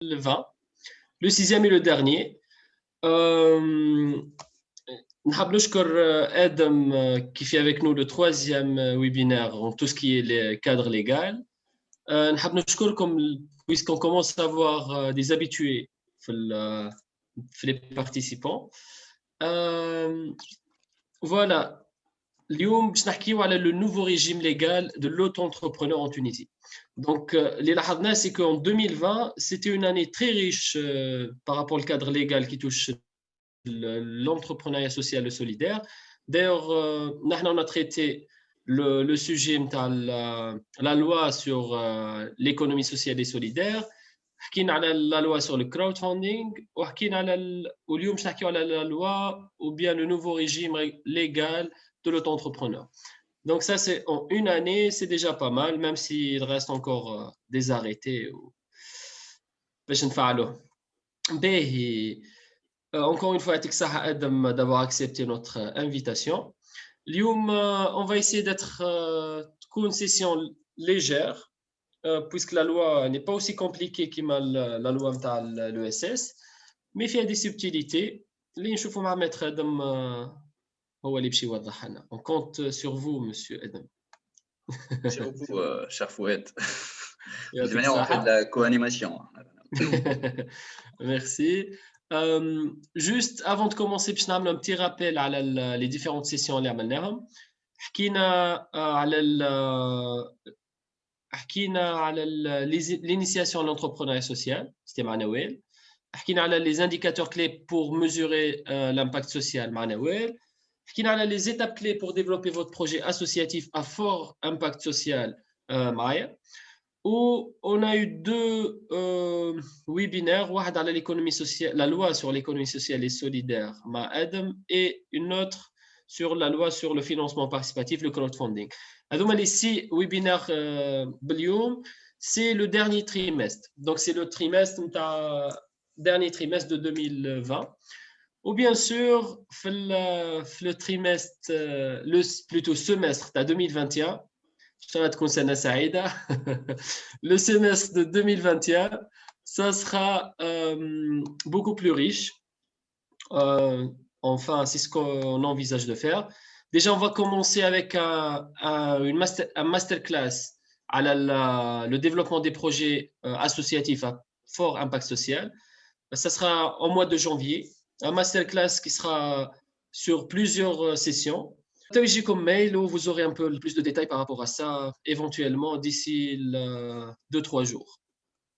2020, le sixième et le dernier. نحب نشكر آدم qui fait avec nous le troisième webinaire en tout ce qui est les cadres légaux. نحب نشكركم puisqu'on commence à avoir des habitués في les participants. Voilà. اليوم باش نحكيو على le nouveau régime légal de l'auto-entrepreneur en Tunisie. Donc, les لاحظنا c'est qu'en 2020, c'était une année très riche par rapport au cadre légal qui touche l'entrepreneuriat social et solidaire. D'ailleurs, on a traité le sujet de la loi sur l'économie sociale et solidaire. حكينا على la loi sur le crowdfunding وحكينا على واليوم باش نحكيو على la loi ou bien le nouveau régime légal de l'auto-entrepreneur. Donc ça, c'est en une année, c'est déjà pas mal, même s'il reste encore des arrêtés. Encore une fois, Adam d'avoir accepté notre invitation. اليوم, on va essayer d'être une session légère, puisque la loi n'est pas aussi compliquée que la loi de l'ESS, mais il y a des subtilités. اللي نشوفوا مع maître Adam هو اللي باش يوضح لنا. On compte sur vous, monsieur Adam. Merci beaucoup, cher Fouet. De manière, on fait de la co-animation. Merci. Juste avant de commencer, باش نعمل un petit rappel على les différentes sessions اللي عملناهم. حكينا على l'initiation à l'entrepreneuriat social, c'était مع نوال. حكينا على les indicateurs clés pour mesurer l'impact social مع نوال. حكينا على les étapes clés pour développer votre projet associatif à fort impact social معايا. On a eu deux webinaires, واحد على l'économie sociale, la loi sur l'économie sociale et solidaire مع Adam, et une autre sur la loi sur le financement participatif, le crowdfunding. هذوما les 6 webinaires باليوم, c'est le dernier trimestre. Donc c'est le trimestre dernier trimestre de 2020. Ou bien sûr, le trimestre, plutôt semestre de 2021, le semestre de 2021, ça sera beaucoup plus riche. Enfin, c'est ce qu'on envisage de faire. Déjà, on va commencer avec un masterclass à le développement des projets associatifs à fort impact social. Ça sera au mois de janvier. Un masterclass qui sera sur plusieurs sessions. J'ai comme mail où vous aurez un peu plus de détails par rapport à ça, éventuellement d'ici 2-3 jours.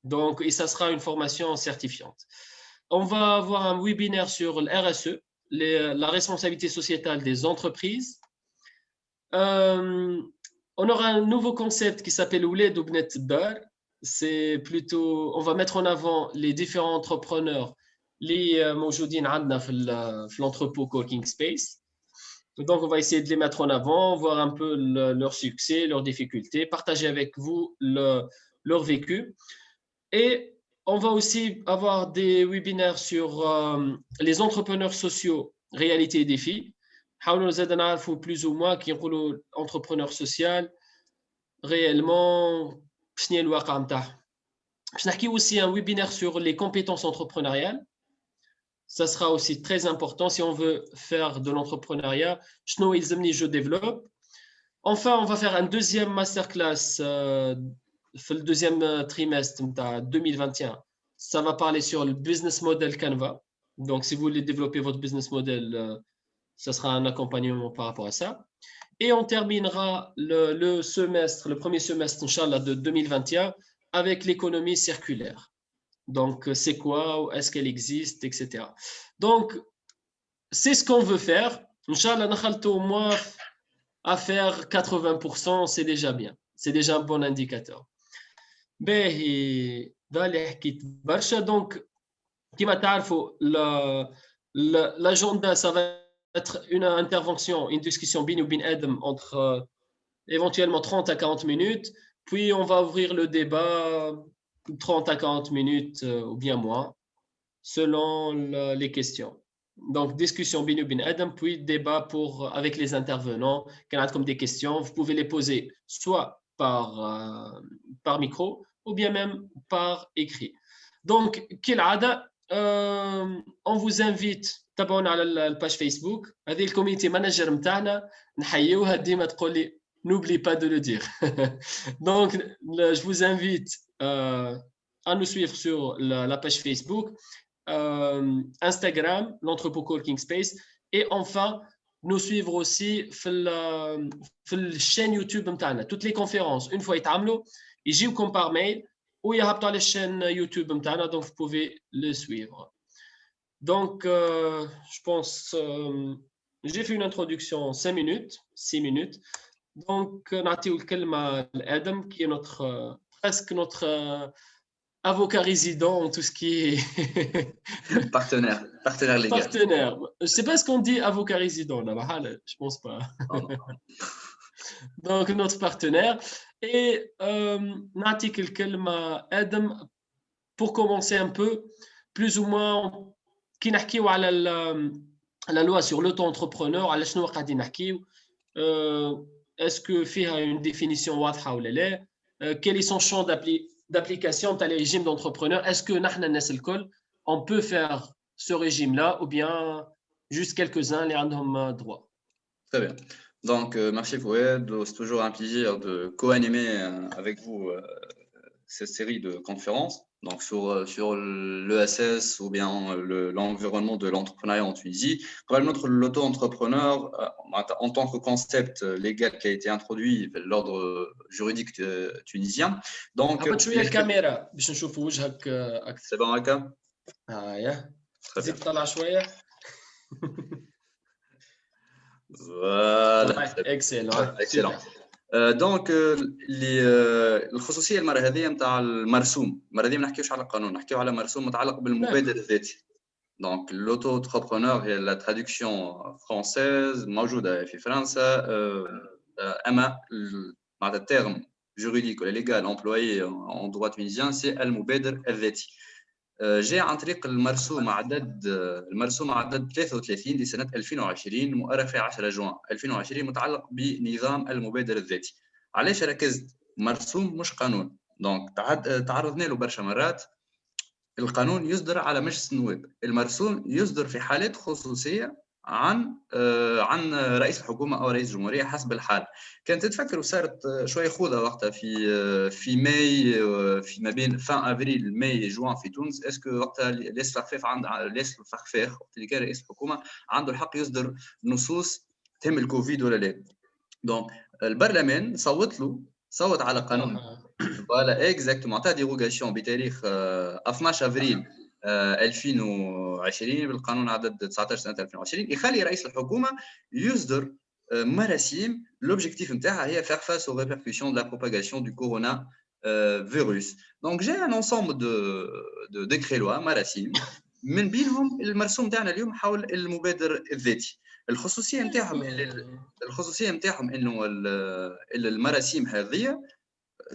Donc, et ça sera une formation certifiante. On va avoir un webinaire sur le RSE, la responsabilité sociétale des entreprises. On aura un nouveau concept qui s'appelle Ouled Oubnet Dar. C'est plutôt, on va mettre en avant les différents entrepreneurs اللي موجودين عندنا في l'entrepôt Coworking Space. Donc, on va essayer de les mettre en avant, voir un peu leur succès, leurs difficultés, partager avec vous leur vécu. Et on va aussi avoir des webinaires sur les entrepreneurs sociaux, réalité et défis. حاولوا زاد نعرفوا plus ou moins كي نقولوا entrepreneur social réellement شنو هي الواقع نتاعهم. باش نحكي aussi un webinaire sur les compétences entrepreneuriales. Ça sera aussi très important si on veut faire de l'entrepreneuriat. Je développe. Enfin, on va faire un deuxième masterclass le deuxième trimestre 2021. Ça va parler sur le business model Canva. Donc, si vous voulez développer votre business model, ça sera un accompagnement par rapport à ça. Et on terminera le semestre, le premier semestre, Inch'Allah, de 2021 avec l'économie circulaire. Donc, c'est quoi, est-ce qu'elle existe, etc. Donc, c'est ce qu'on veut faire. Inch'Allah, au moins à faire 80%, c'est déjà bien. C'est déjà un bon indicateur. Donc, l'agenda, ça va être une intervention, une discussion bin ou bin Adam entre éventuellement 30 à 40 minutes. Puis, on va ouvrir le débat 30 à 40 minutes ou bien moins, selon les questions. Donc, discussion bin ou bin Adam, puis débat avec les intervenants. Quand il y a comme des questions, vous pouvez les poser soit par micro ou bien même par écrit. Donc, كالعادة on vous invite تابعونا على الباج فيسبوك. هذه الكوميونتي مانجر نتاعنا نحيوها ديما تقول لي n'oublie pas de le dire. Donc, je vous invite à nous suivre sur la page Facebook, Instagram, l'entrepôt Coworking Space, et enfin, nous suivre aussi في الchaîne YouTube نتاعنا. Toutes les conférences, une fois يتعملوا, يجيوكم par mail ou يهبطوا على الchaîne YouTube نتاعنا, donc vous pouvez le suivre. Donc, je pense, j'ai fait une introduction en 6 minutes. Donc, نعطيو الكلمة لآدم qui est presque notre avocat résident en tout ce qui est partenaire légal. Partenaire. Je ne sais pas ce qu'on dit avocat résident là-bas, je ne pense pas. Donc, notre partenaire. Et نعطيك الكلمة آدم pour commencer un peu, plus ou moins, كي نحكيو على la loi sur l'auto-entrepreneur, على شنو قاعدين نحكيو, est-ce que فيها une définition واضحة ولا لا, quel est son champ d'application dans les régimes d'entrepreneurs, est-ce que نحن الناس الكل on peut faire ce régime-là ou bien juste quelques-uns les عندهم droit. Très bien. Donc, merci Foued, c'est toujours un plaisir de co-animer avec vous cette série de conférences. Donc, sur l'ESS ou bien l'environnement de l'entrepreneuriat en Tunisie. Probablement, l'auto-entrepreneur, en tant que concept légal qui a été introduit dans l'ordre juridique tunisien. Donc, شوية الكاميرا باش نشوفوا وجهك أكثر. C'est bon, Aka? يا. زيد طلع شوية. Voilà. Excellent. دونك الخصوصيه المره هذه نتاع المرسوم، المره هذه ما نحكيوش على القانون، نحكيو على مرسوم متعلق بالمبادر الذاتي. دونك لوتو انتربرونور هي لا تراديكسيون فرونسيز موجوده في فرنسا، اما معناتها التيرم جوريديك ولا ليغال امبلويي ان دروا تونيزيان سي المبادر الذاتي. جاء عن طريق المرسوم عدد 33 لسنة 2020 مؤرخ في 10 جوان 2020 متعلق بنظام المبادر الذاتي. علاش ركزت مرسوم مش قانون؟ دونك تعرضنا له برشا مرات. القانون يصدر على مجلس النواب، المرسوم يصدر في حالات خصوصية عن رئيس الحكومه او رئيس الجمهوريه حسب الحال. كانت تتفكر وصارت شويه خوضه وقتها في ماي، في ما بين فان افريل ماي جوان في تونس. اسكو وقتها الاستخفاف وقت اللي كان رئيس الحكومه عنده الحق يصدر نصوص تهم الكوفيد ولا لا؟ دونك البرلمان صوت على قانون فوالا اكزاكتومون تاع ديروغاسيون بتاريخ 12 افريل 2020 بالقانون عدد 19 سنه 2020 يخلي رئيس الحكومه يصدر مراسيم لوبجيكتيف نتاعها هي faire face aux répercussions de la propagation du coronavirus. Donc j'ai un ensemble de décrets lois مراسيم من بينهم المرسوم نتاعنا اليوم حول المبادر الذاتي. الخصوصيه نتاعهم انه المراسيم هذه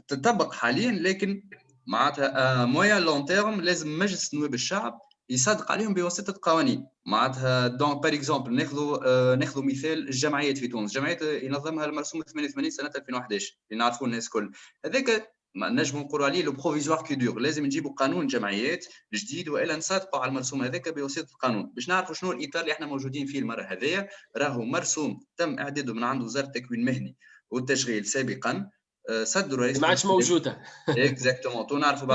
تطبق حاليا، لكن معناتها مويا لون تيرم لازم مجلس نواب الشعب يصدق عليهم بواسطه قوانين. معناتها دونك بار اكزومبل ناخذوا مثال الجمعيات في تونس. الجمعيات ينظمها المرسوم 88 سنه 2011 اللي نعرفوا الناس الكل. هذاك ما نجموا نقولوا عليه لو بروفيزوار كي دور. لازم نجيبوا قانون جمعيات جديد والا نصادقوا على المرسوم هذاك بواسطه القانون باش نعرفوا شنو الاطار اللي احنا موجودين فيه المره هذيا. راهو مرسوم تم اعداده من عند وزاره التكوين المهني والتشغيل سابقا، صدروا رئيس ما عادش موجوده اكزاكتومون. تو نعرفوا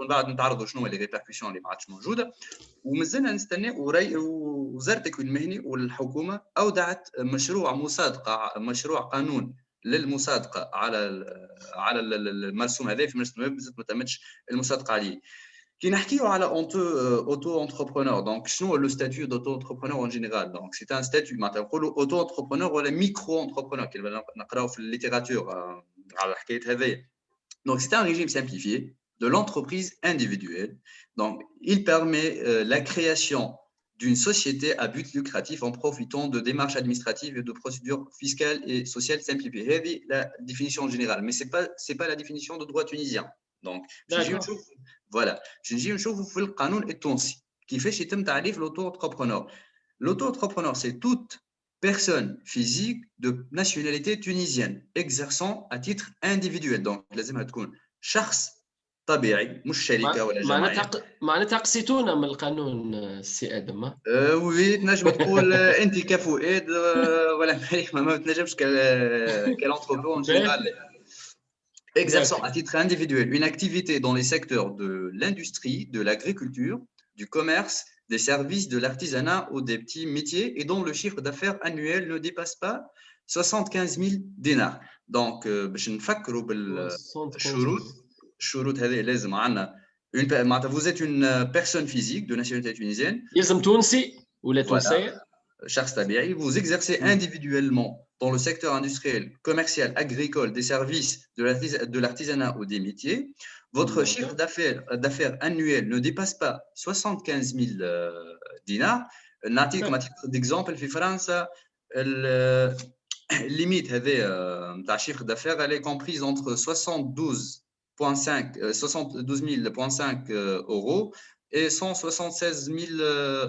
بعد نتعرضوا شنو اللي ريبركسيون اللي ما عادش موجوده. ومازلنا نستنى وزاره التكوين المهني والحكومه اودعت مشروع قانون للمصادقه على المرسوم هذا في مجلس النواب، ما تمتش المصادقه عليه. كي نحكيو على اوتو انتربرونور، دونك شنو لو ستاتيو دوتو انتربرونور ان جينيرال؟ دونك سي ان ستاتيو معناتها نقولوا اوتو انتربرونور ولا ميكرو انتربرونور كي نقراو في الليتيراتور على الحكايه هذه. Donc c'est un régime simplifié de l'entreprise individuelle. Donc il permet la création d'une société à but lucratif en profitant de démarches administratives et de procédures fiscales et sociales simplifiées. C'est la définition générale, mais c'est pas la définition de droit tunisien. Donc voilà, نجي نشوفوا في القانون التونسي كيفاش يتم تعريف l'auto-entrepreneur. L'auto-entrepreneur, c'est toute personne physique de nationalité tunisienne exerçant à titre individuel. Donc لازمها تكون شخص طبيعي مش شركه ولا جمعيه. معناتها قسيتونا من القانون السي ادم. وي تنجم تقول انت كفؤاد ولا مريح ما تنجمش كالانتربرو en général. Exerçant à titre individuel une activité dans les secteurs de l'industrie, de l'agriculture, du commerce, des services, de l'artisanat ou des petits métiers et dont le chiffre d'affaires annuel ne dépasse pas 75 000 dinars. Donc, باش نفكروا بالشروط هذه لازم عندنا vous êtes une personne physique de nationalité tunisienne. يلزم تونسي ولا تونسية. شخص طبيعي. Vous exercez individuellement dans le secteur industriel, commercial, agricole, des services, de l'artisanat ou des métiers. Votre chiffre d'affaires annuel ne dépasse pas 75 000 dinars. نعطيكم à titre d'exemple في فرنسا limite تاع chiffre d'affaires elle est comprise entre 72,5 euros et 176 000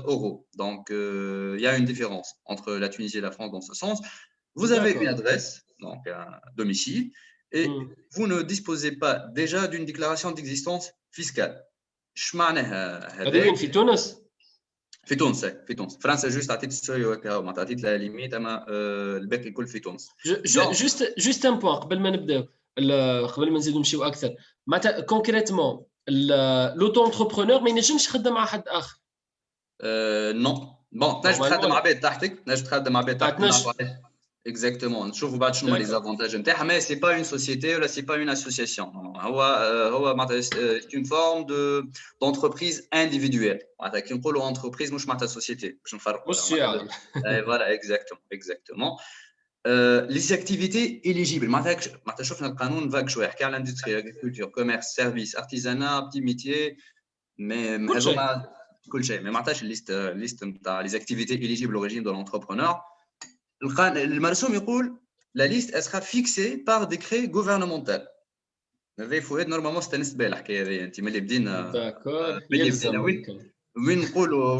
euros. Donc, il y a une différence entre la Tunisie et la France dans ce sens. Vous avez une adresse, donc un domicile, et vous ne disposez pas déjà d'une déclaration d'existence fiscale. هذا في تونس؟ في تونس. فرنسا جوست عطيت السوري وهكا ما عطيت لها ليميت اما الباقي الكل في تونس. جوست ان بوان قبل ما نبداو قبل ما نزيدو نمشيو اكثر معناتها كونكريتمون لوتو انتربرونور ما ينجمش يخدم مع حد اخر. نو بون تنجم تخدم عباد تحتك اكزاكتومون نشوفوا بعد شنو هما لي زافونتاج نتاعها مي سي با اون سوسيتي ولا سي با اون اسوسياسيون هو معناتها سي اون فورم دونتربريز انديفيدويل معناتها كي نقولوا انتربريز مش معناتها سوسيتي باش نفرقوا فوالا اكزاكتومون les activités éligibles معناتها شفنا القانون فاك شويه يحكي على الاندستري اغريكولتور كوميرس سيرفيس ارتيزانا بتي ميتيي مي هذوما كل شيء ما معناتهاش الليست نتاع les activités éligibles au régime de l'entrepreneur. المرسوم يقول la liste elle sera fixée par décret gouvernemental. هذا فؤاد نورمالمون استنست بها الحكايه هذه انت ملي بدينا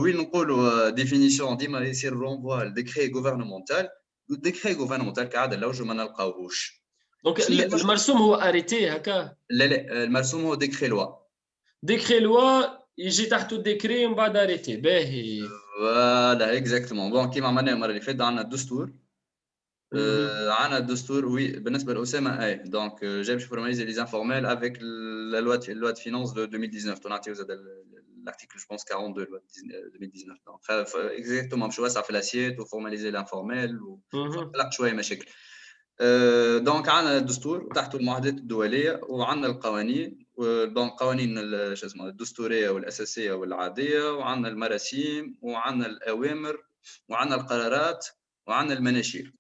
وين نقولوا ديفينيسيون ديما يصير رونفوا الديكري غوفرنمونتال والديكري غوفرنمونتال كعاده لوجه ما نلقاوهوش. دونك المرسوم هو اريتي هكا؟ لا المرسوم هو ديكري لوا يجي تحته الديكري ومن بعد اريتي باهي. فوالا اكزاكتومون بون كيما عملنا المره اللي فاتت عندنا الدستور عندنا الدستور وي بالنسبه لاسامه اي دونك جاي باش فورماليزي لي انفورميل افيك لا لوا دو فينانس دو 2019 تنعطيو زاد l'article je pense 42 loi 2019 donc exactement باش نوسع في الاسيات وفورماليزي الانفورميل وخلق شويه مشاكل. دونك عندنا الدستور وتحته المعاهدات الدوليه وعندنا القوانين دونك قوانين شو اسمه الدستوريه والاساسيه والعاديه وعندنا المراسيم وعندنا الاوامر وعندنا القرارات وعندنا المناشير.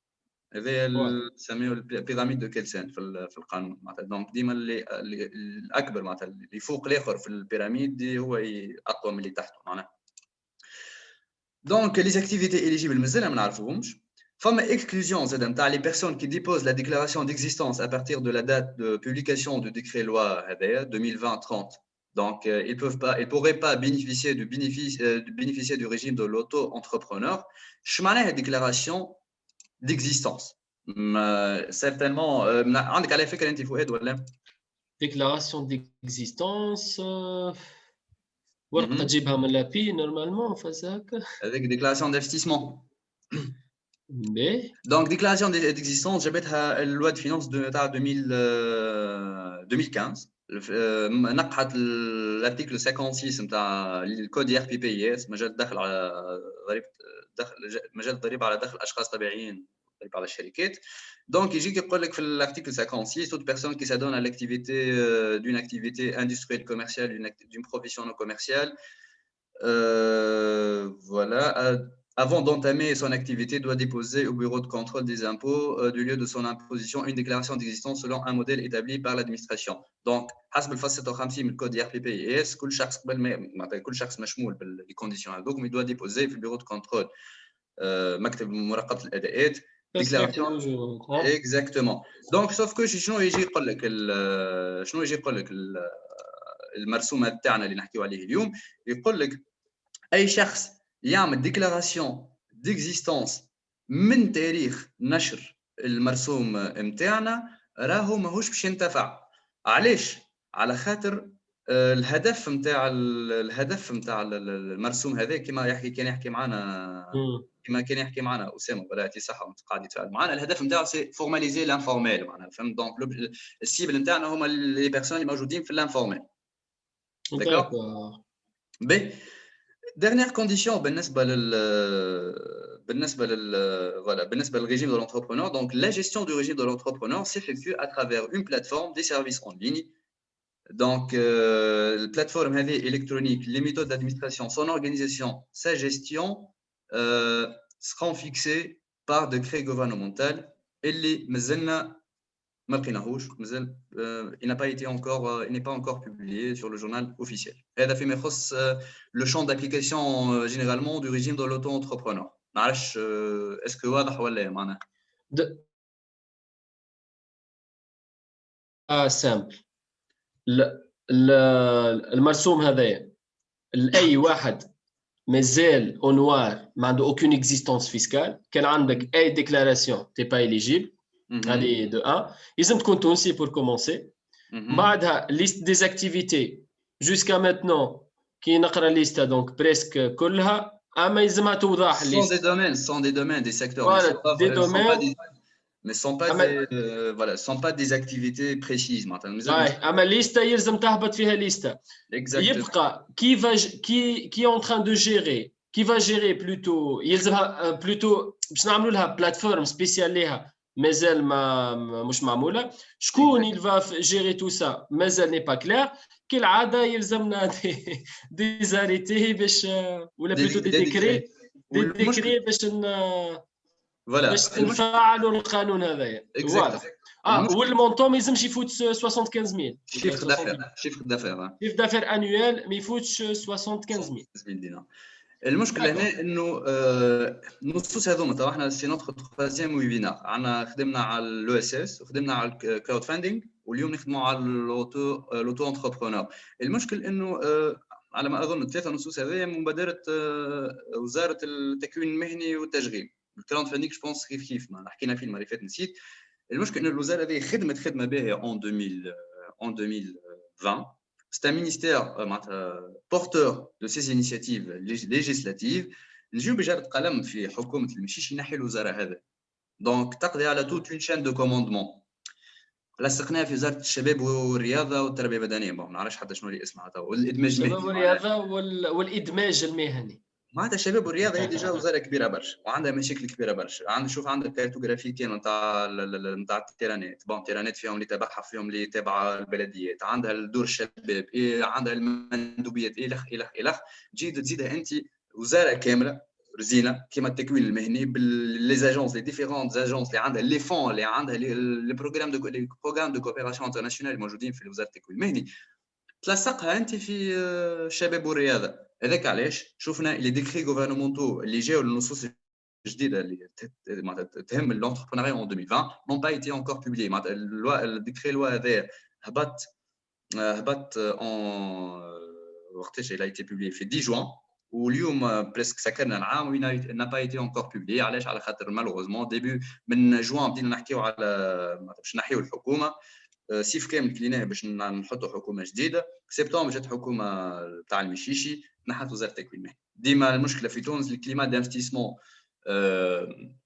هذا نسميه البيراميد دو كيلسان في القانون معناتها دونك ديما اللي الاكبر معناتها اللي فوق الاخر في البيراميد دي هو اقوى من اللي تحته معناها. دونك لي زاكتيفيتي اليجيبل مازال ما نعرفوهمش. فما اكسكلوزيون زاد نتاع لي بيرسون كي ديبوز لا ديكلاراسيون ديكزيستونس ا بارتير دو لا دات دو بوبليكاسيون دو ديكري لوا هذايا 2020-30. Donc, ils pourraient pas bénéficier du régime de l'auto-entrepreneur. Je m'en ai la déclaration d'existence. Certainement, عندك على فكرة أنت فؤاد ولا؟ déclaration d'existence ورقة تجيبها من لابي نورمالمون فازاك. Avec déclaration d'investissement. Mais. Donc, déclaration d'existence, جابتها loi de finances تاع 2015. نقحت الارتيكل 56 نتاع الكود ار بي بي اس مجال الدخل على ضريبه مجال الضريبه على دخل اشخاص طبيعيين ضريبه على الشركات. دونك يجيك يقول لك في الارتيكل 56 toute personne qui s'adonne à l'activité d'une activité industrielle commerciale d'une profession non commerciale voilà avant d'entamer son activité, doit déposer au bureau de contrôle des impôts du lieu de son imposition une déclaration d'existence selon un modèle établi par l'administration. Donc, حسب الفصل 56 من الكود ار بي بي اس كل شخص قبل ما كل شخص مشمول بالكونديسيون هذوك يدوا ديبوزي في البيرو دو كونترول مكتب مراقبه الاداءات ديكلاراسيون اكزاكتومون. دونك سوف كو شنو يجي يقول لك المرسوم تاعنا اللي نحكيو عليه اليوم يقول لك اي شخص يعمل ديكلاراسيون ديكزيستونس من تاريخ نشر المرسوم نتاعنا راهو ماهوش باش ينتفع. علاش؟ على خاطر الهدف نتاع المرسوم هذا كان يحكي معنا كما كان يحكي معنا اسامه بلاتي صح قاعد يتفاعل معنا. الهدف نتاعو سي فورماليزي لانفورميل معناها فهمت. دونك السيبل نتاعنا هما لي بيرسون اللي موجودين في الانفورميل. داكور بي dernière condition بالنسبه للرégime de l'entrepreneur. Donc la gestion du régime de l'entrepreneur s'effectue à travers une plateforme, des services en ligne. Donc la plateforme électronique, les méthodes d'administration, son organisation, sa gestion seront fixées par décret gouvernemental. Et les il n'est pas encore publié sur le journal officiel. هذا فيما يخص le champ d'application généralement du régime de l'auto-entrepreneur. معرفش est-ce que واضح ولا معناها سامبل. المرسوم هذايا لاي واحد مازال او نوار ما عنده aucune existence fiscale. كان عندك اي déclaration t'es pas éligible. هذه دو 1 لازم تكون تونسي pour commencer. بعدها liste des activités jusqu'à maintenant كي نقرا ليستا دونك بريسك كلها اما يلزمها توضح لي sont des domaines des secteurs des domaines mais sont pas des activités précises معناتها. اما ليستا يلزم تهبط فيها ليستا. يبقى qui est en train de gérer qui va gérer plutôt يلزمها plutôt باش نعملوا لها بلاتفورم سبيسيال ليها مازال مش معموله. شكون il va gérer tout ça مازال n'est pas clair. كالعاده يلزمنا دي زاريتي باش ولا بلوتو دي ديكري باش نفعلوا القانون هذايا. والمونطون ما يلزمش يفوت 75000 شيفر دافير انويل ما يفوتش 75000 دينار. المشكل هنا انه النصوص هذوما تو احنا سي نوتر تروازيام ويبينار عندنا خدمنا على الاو اس اس وخدمنا على الكراود فاندينغ واليوم نخدموا على لوتو انتربرونور. المشكل انه على ما اظن الثلاثه نصوص هذه مبادره وزاره التكوين المهني والتشغيل. الكراود فاندينغ جو بونس كيف ما حكينا فيه المره اللي فاتت نسيت. المشكل ان الوزاره هذه خدمه باهيه en 2020. C'est un ministère porteur de ces initiatives législatives. نجيو بجرة قلم في حكومة المشيش ينحي الوزارة هذا. دونك تقضي على toute une chaîne de commandement. لصقناها في وزارة الشباب والرياضة والتربية البدنية. ما نعرفش حتى شنو اللي اسمها تو. والإدماج المهني. الشباب والرياضة والإدماج المهني. معناتها الشباب والرياضه هي ديجا وزاره كبيره برشا وعندها مشاكل كبيره برشا. شوف عندك كارتوغرافي كامل نتاع التيرانات. بون التيرانات فيهم اللي تبعها فيهم اللي تبع البلديات. عندها الدور الشباب عندها المندوبيات الى تزيدها انت وزاره كامله رزينه كيما التكوين المهني باللي زاجونس لي ديفيرونت زاجونس اللي عندها لي فون اللي عندها لي بروغرام دو كوبيراسيون انترناسيونال موجودين في وزاره التكوين المهني. تلصقها انت في الشباب والرياضه. هذاك علاش شفنا لي ديكري غوفرنمونتو اللي جاوا للنصوص الجديده اللي تهم لونتربرونيا en 2020 n'ont pas été encore publiés. معناتها الديكري لوا هذا هبط وقتاش il a été publié في 10 juin واليوم بريسك سكرنا العام وين n'a pas été encore publié. علاش؟ على خاطر مالوغوزمون ديبي من جوان بدينا نحكيو على باش نحيو الحكومه سيف كامل كليناه باش نحطوا حكومه جديده. سبتمبر جات حكومه تاع المشيشي نحت وزاره التكوين المهني. ديما المشكله في تونس الكليما دانفستيسمون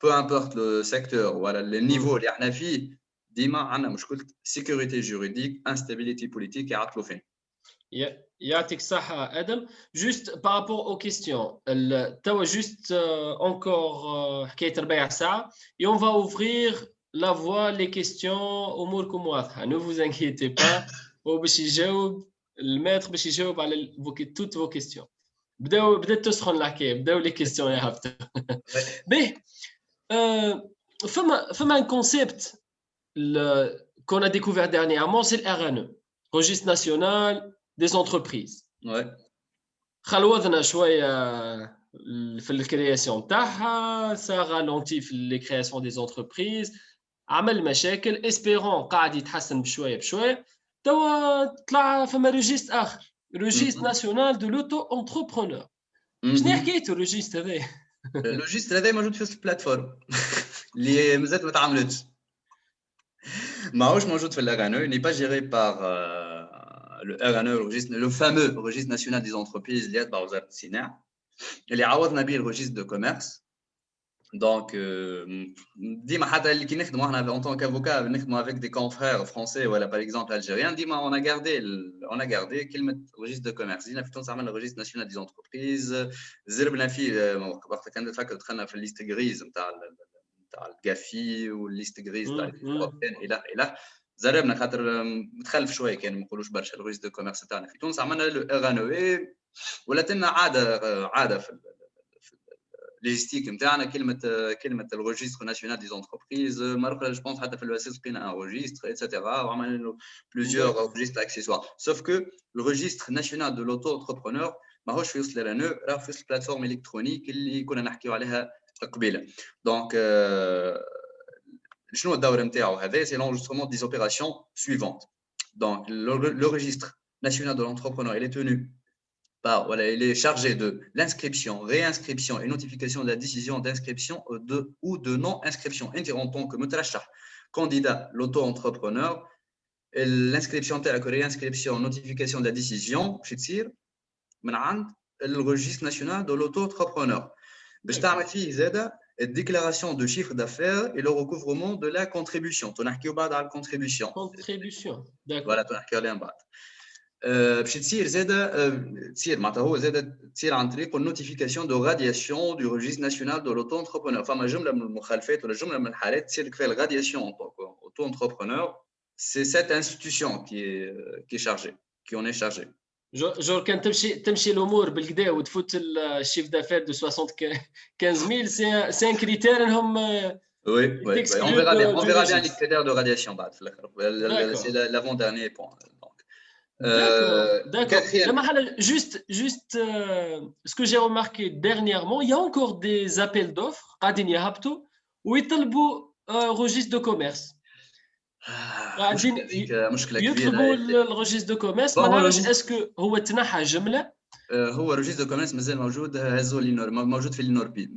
بو امبورت لو سيكتور ولا النيفو اللي احنا فيه ديما عندنا مشكله سيكوريتي جوريديك انستابيليتي بوليتيك يعطلوا فين. يعطيك الصحه ادم. جوست بارابور او كيستيون توا جوست انكور حكايه ربع ساعه et on va ouvrir la voie les questions اموركم واضحه. ne vous inquiétez pas. وباش يجاوب الماتر باش يجاوب على toutes vos questions. بدات تسخن الحكايه بداو لي كيستيون يهبطوا. باهي فما un concept qu'on a découvert dernièrement, c'est le RNE, Registre national des entreprises. Ouais. خلوضنا شويه في الكرياسيون تاعها. ça ralentit في les créations des entreprises. عمل مشاكل. espérons قاعد يتحسن بشويه بشويه. توا طلع فما ريجيست اخر ريجيست ناسيونال دو لوتو انتربرونور. شنو حكايته الريجيست هذا؟ الريجيست هذا موجود في البلاتفورم اللي مازالت ما تعملتش. ماهوش موجود في الأغانو. ني با جيري بار le RNE, le fameux registre national des entreprises lié à وزارة الصناعة اللي عوضنا به le registre de commerce. Donc, ديما حتى اللي كي نخدموا احنا en tant qu'avocat نخدموا avec des confrères français ولا par exemple algériens ديما on a gardé كلمة registre de commerce. جينا في تونس عملنا registre national des entreprises زربنا فيه وقت كان نتفكر دخلنا في الليست غريز نتاع الجافي والليست غريز تاع الى زربنا خاطر متخلف شويه كان ما نقولوش برشا الريجيست دو كوميرس تاعنا في تونس عملنا لو ار ان او ولات لنا عاده في اللوجيستيك نتاعنا كلمه الريجيستر ناسيونال دي زونتربريز مره جو بونس حتى في الواسيس لقينا ان ريجيستر ايتترا وعملنا له بليزيور ريجيستر اكسيسوار سوف كو الريجيستر ناسيونال دو لوتو انتربرونور ماهوش في وسط الار ان او راه في وسط البلاتفورم الكترونيك اللي كنا نحكيو عليها قبيله دونك شنو الدور نتاعو هذا سي l'enregistrement des opérations suivantes donc le registre national de l'entrepreneur il est tenu par voilà il est chargé de l'inscription réinscription et notification de la décision d'inscription ou de non inscription انت en tant que مترشح candidat l'auto-entrepreneur l'inscription تاعك réinscription notification de la décision باش تصير من عند le registre national de l'auto-entrepreneur باش تعمل فيه زاده déclaration de chiffre d'affaires et le recouvrement de la contribution. Tu as بعد على contribution. Contribution. D'accord. Voilà, tu as عليها بعد. باش تصير زاده تصير معناتها هو زاده تصير عن طريق النوتيفيكاسيون دو غادياسيون دو ريجيستر ناسيونال دو لوتو انتربرونور. فما جمله من المخالفات ولا جمله من الحالات تصير لك فيها الغادياسيون اوتو انتربرونور. C'est cette institution qui est chargée, qui en est chargée. جور كان تمشي الامور بالكدا وتفوت الشيف دافير دو 75000 سي ان كريتير انهم Oui, on verra bien les critères de radiation بعد في الاخر. C'est l'avant-dernier point. D'accord. Juste ce que j'ai remarqué dernièrement, il y a encore des appels d'offres قاعدين يهبطوا ويطلبوا registre de commerce. قاعدين يطلبوا الريجيستر دو كوميرس ما نعرفش اسكو هو تنحى جمله هو الريجيستر دو كوميرس مازال موجود هزوا موجود في لينوربي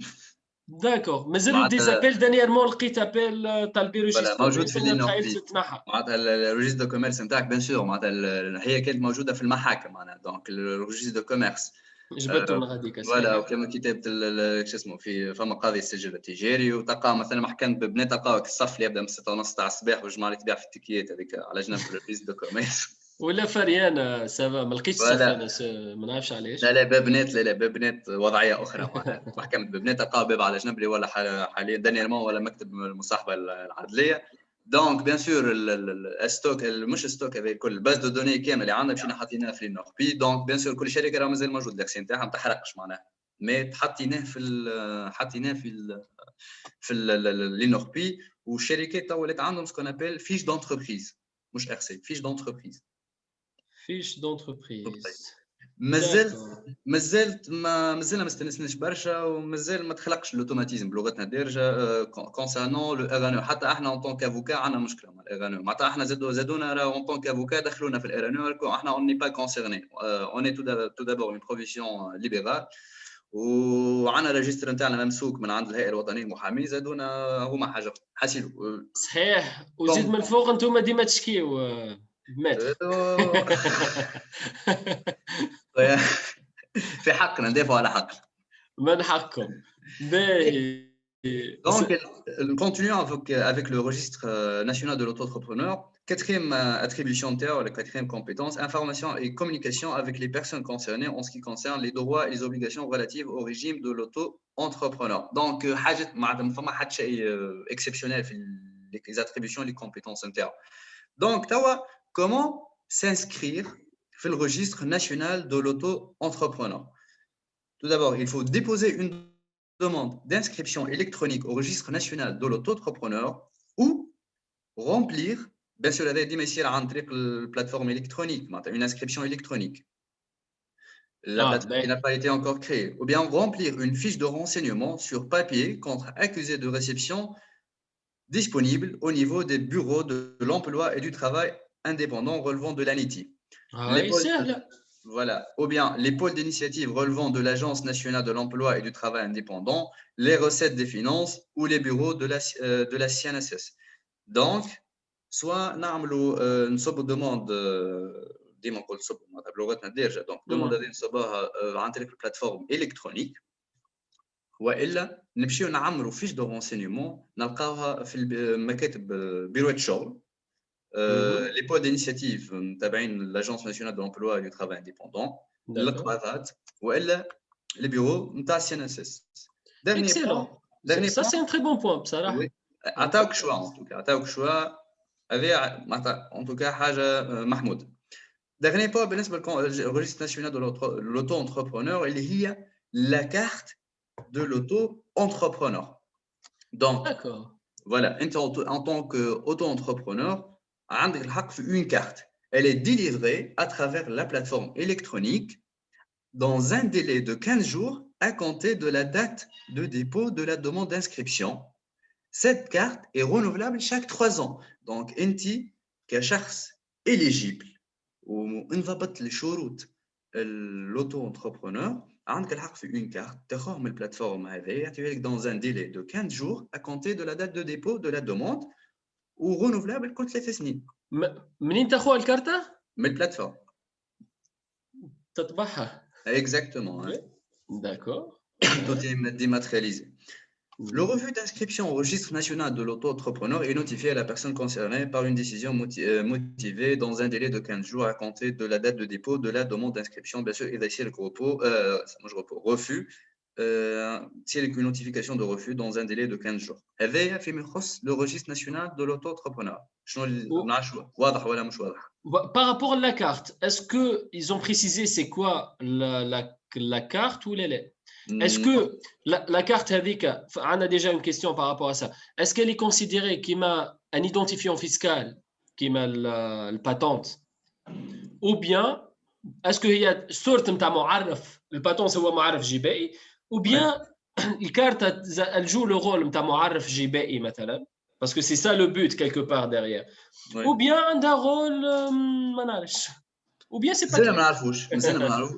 داكور مازالوا دي زابيل دانييرمون لقيت ابيل تاع البيروجيست موجود في لينوربي معناتها الريجيستر دو كوميرس نتاعك بيان سور معناتها هي كانت موجوده في المحاكم معناتها دونك الريجيستر دو كوميرس جبدتهم هذيك فوالا وكما كتابه شو اسمه فما قاضي السجل التجاري وتلقى مثلا محكمه ببنات تلقاوك الصف اللي يبدا من 6:30 تاع الصباح والجماعه اللي تبيع في التكيات هذيك على جنب الريجيستر دو كوميرس ولا فريانه سافا ما لقيتش صفانه ما نعرفش علاش لا ببنات وضعيه اخرى معناتها محكمه ببنات تلقى باب على جنب اللي ولا حاليا دانييرمون ولا مكتب المصاحبه العدليه دونك بيان سور الستوك مش ستوك هذا الكل الباز دو دوني كامل اللي عندنا مشينا حاطيناه في النوربي دونك بيان سور كل شركه راه مازال موجود الاكسي نتاعها ما تحرقش معناها مي حطيناه في النوربي والشركات تو ولات عندهم سكون ابل فيش دونتربريز مش ار سي فيش دونتربريز مازلت ما استنسناش برشا ومازال ما تخلقش الاوتوماتيزم بلغتنا الدارجه كونسيرنون لو ار ان او حتى احنا اون طون كافوكا عندنا مشكله مع الار ان او معناتها احنا زادونا راه اون طون كافوكا دخلونا في الار ان او احنا اون ني با كونسيرني اون اي تو دابور اون بروفيسيون ليبرال وعندنا ريجستر نتاعنا ممسوك من عند الهيئه الوطنيه للمحامين زادونا هما حاجه حاسيلو صحيح وزيد من فوق انتم ديما تشكيو في حقنا ندافعوا على حق من حقكم باهي Donc, continuons avec le registre national de l'auto-entrepreneur. Quatrième attribution ou la quatrième compétence, information et communication avec les personnes concernées en ce qui concerne les droits et les obligations relatives au régime de l'auto-entrepreneur. Donc, حاجة ما حد شيء exceptionnel في les attributions et les compétences internes. Donc, comment s'inscrire dans le registre national de l'auto-entrepreneur? Tout d'abord, il faut déposer une demande d'inscription électronique au registre national de l'auto-entrepreneur ou remplir, bien sûr, la plateforme électronique, une inscription électronique. La plateforme qui n'a pas été encore créée. Ou bien remplir une fiche de renseignement sur papier contre accusé de réception disponible au niveau des bureaux de l'emploi et du travail indépendant relevant de l'ANITI. Voilà. Ou bien les pôles d'initiative relevant de l'Agence nationale de l'emploi et du travail indépendant, les recettes des finances ou les bureaux de la CNSS. Donc, soit nous demande ديما نقول صب معناتها بلغتنا الدارجه دونك دوموندادي نصبوها عن طريق البلاتفورم الكترونيك والا نمشيو نعمروا فيش دو رونسينيمون نلقاوها في مكاتب بيروات شغل لي بوا دينيسياتيف تابعين لاجونس ناسيونال دو لومبلوا دو ترافاي انديبوندون القباضات والا لي بيرو نتاع سي ان اس اس ديرني بوين Ça, c'est un très bon point, بصراحة. عطاوك شوا عطاوك شوا هذه معناتها ان توكا حاجه محمود. ديرني بوين بالنسبه للريجستر ناسيونال دو لوتو انتربرونور اللي هي لا كارت de l'auto-entrepreneur. Donc, voilà, en tant qu'auto-entrepreneur, une carte. Elle est délivrée à travers la plateforme électronique dans un délai de 15 jours à compter de la date de dépôt de la demande d'inscription. Cette carte est renouvelable chaque 3 ans. Donc, انت كشخص éligible ونضبط الشروط l'auto-entrepreneur عندك الحق في une carte تاخذ من البلاتفورم هذه يعطيها لك dans un délai de 15 jours à compter de la date de dépôt de la demande ou renouvelable كل 3 سنين. منين تاخذ الكارتة؟ من البلاتفورم. تطبعها. Exactement. Hein. D'accord. Tout est dématérialisé. Le refus d'inscription au registre national de l'auto-entrepreneur est notifié à la personne concernée par une décision motivée dans un délai de 15 jours à compter de la date de dépôt de la demande d'inscription. Bien sûr, il y a le refus, c'est une notification de refus dans un délai de 15 jours. Le registre national de l'auto-entrepreneur. Par rapport à la carte, est-ce qu'ils ont précisé c'est quoi la carte ou les Est-ce que la carte هذيك, on a déjà une question par rapport à ça. Est-ce qu'elle est considérée comme un identifiant fiscal, comme le patente, ou bien est-ce qu'il y a une sorte de معرف, le patente c'est معرف جبائي, ou bien الكارت elle joue le rôle de معرف جبائي مثلا, parce que c'est ça le but quelque part derrière. Ou bien عندها rôle ما نعرفش. Ou bien c'est pas مازلنا ما نعرفوش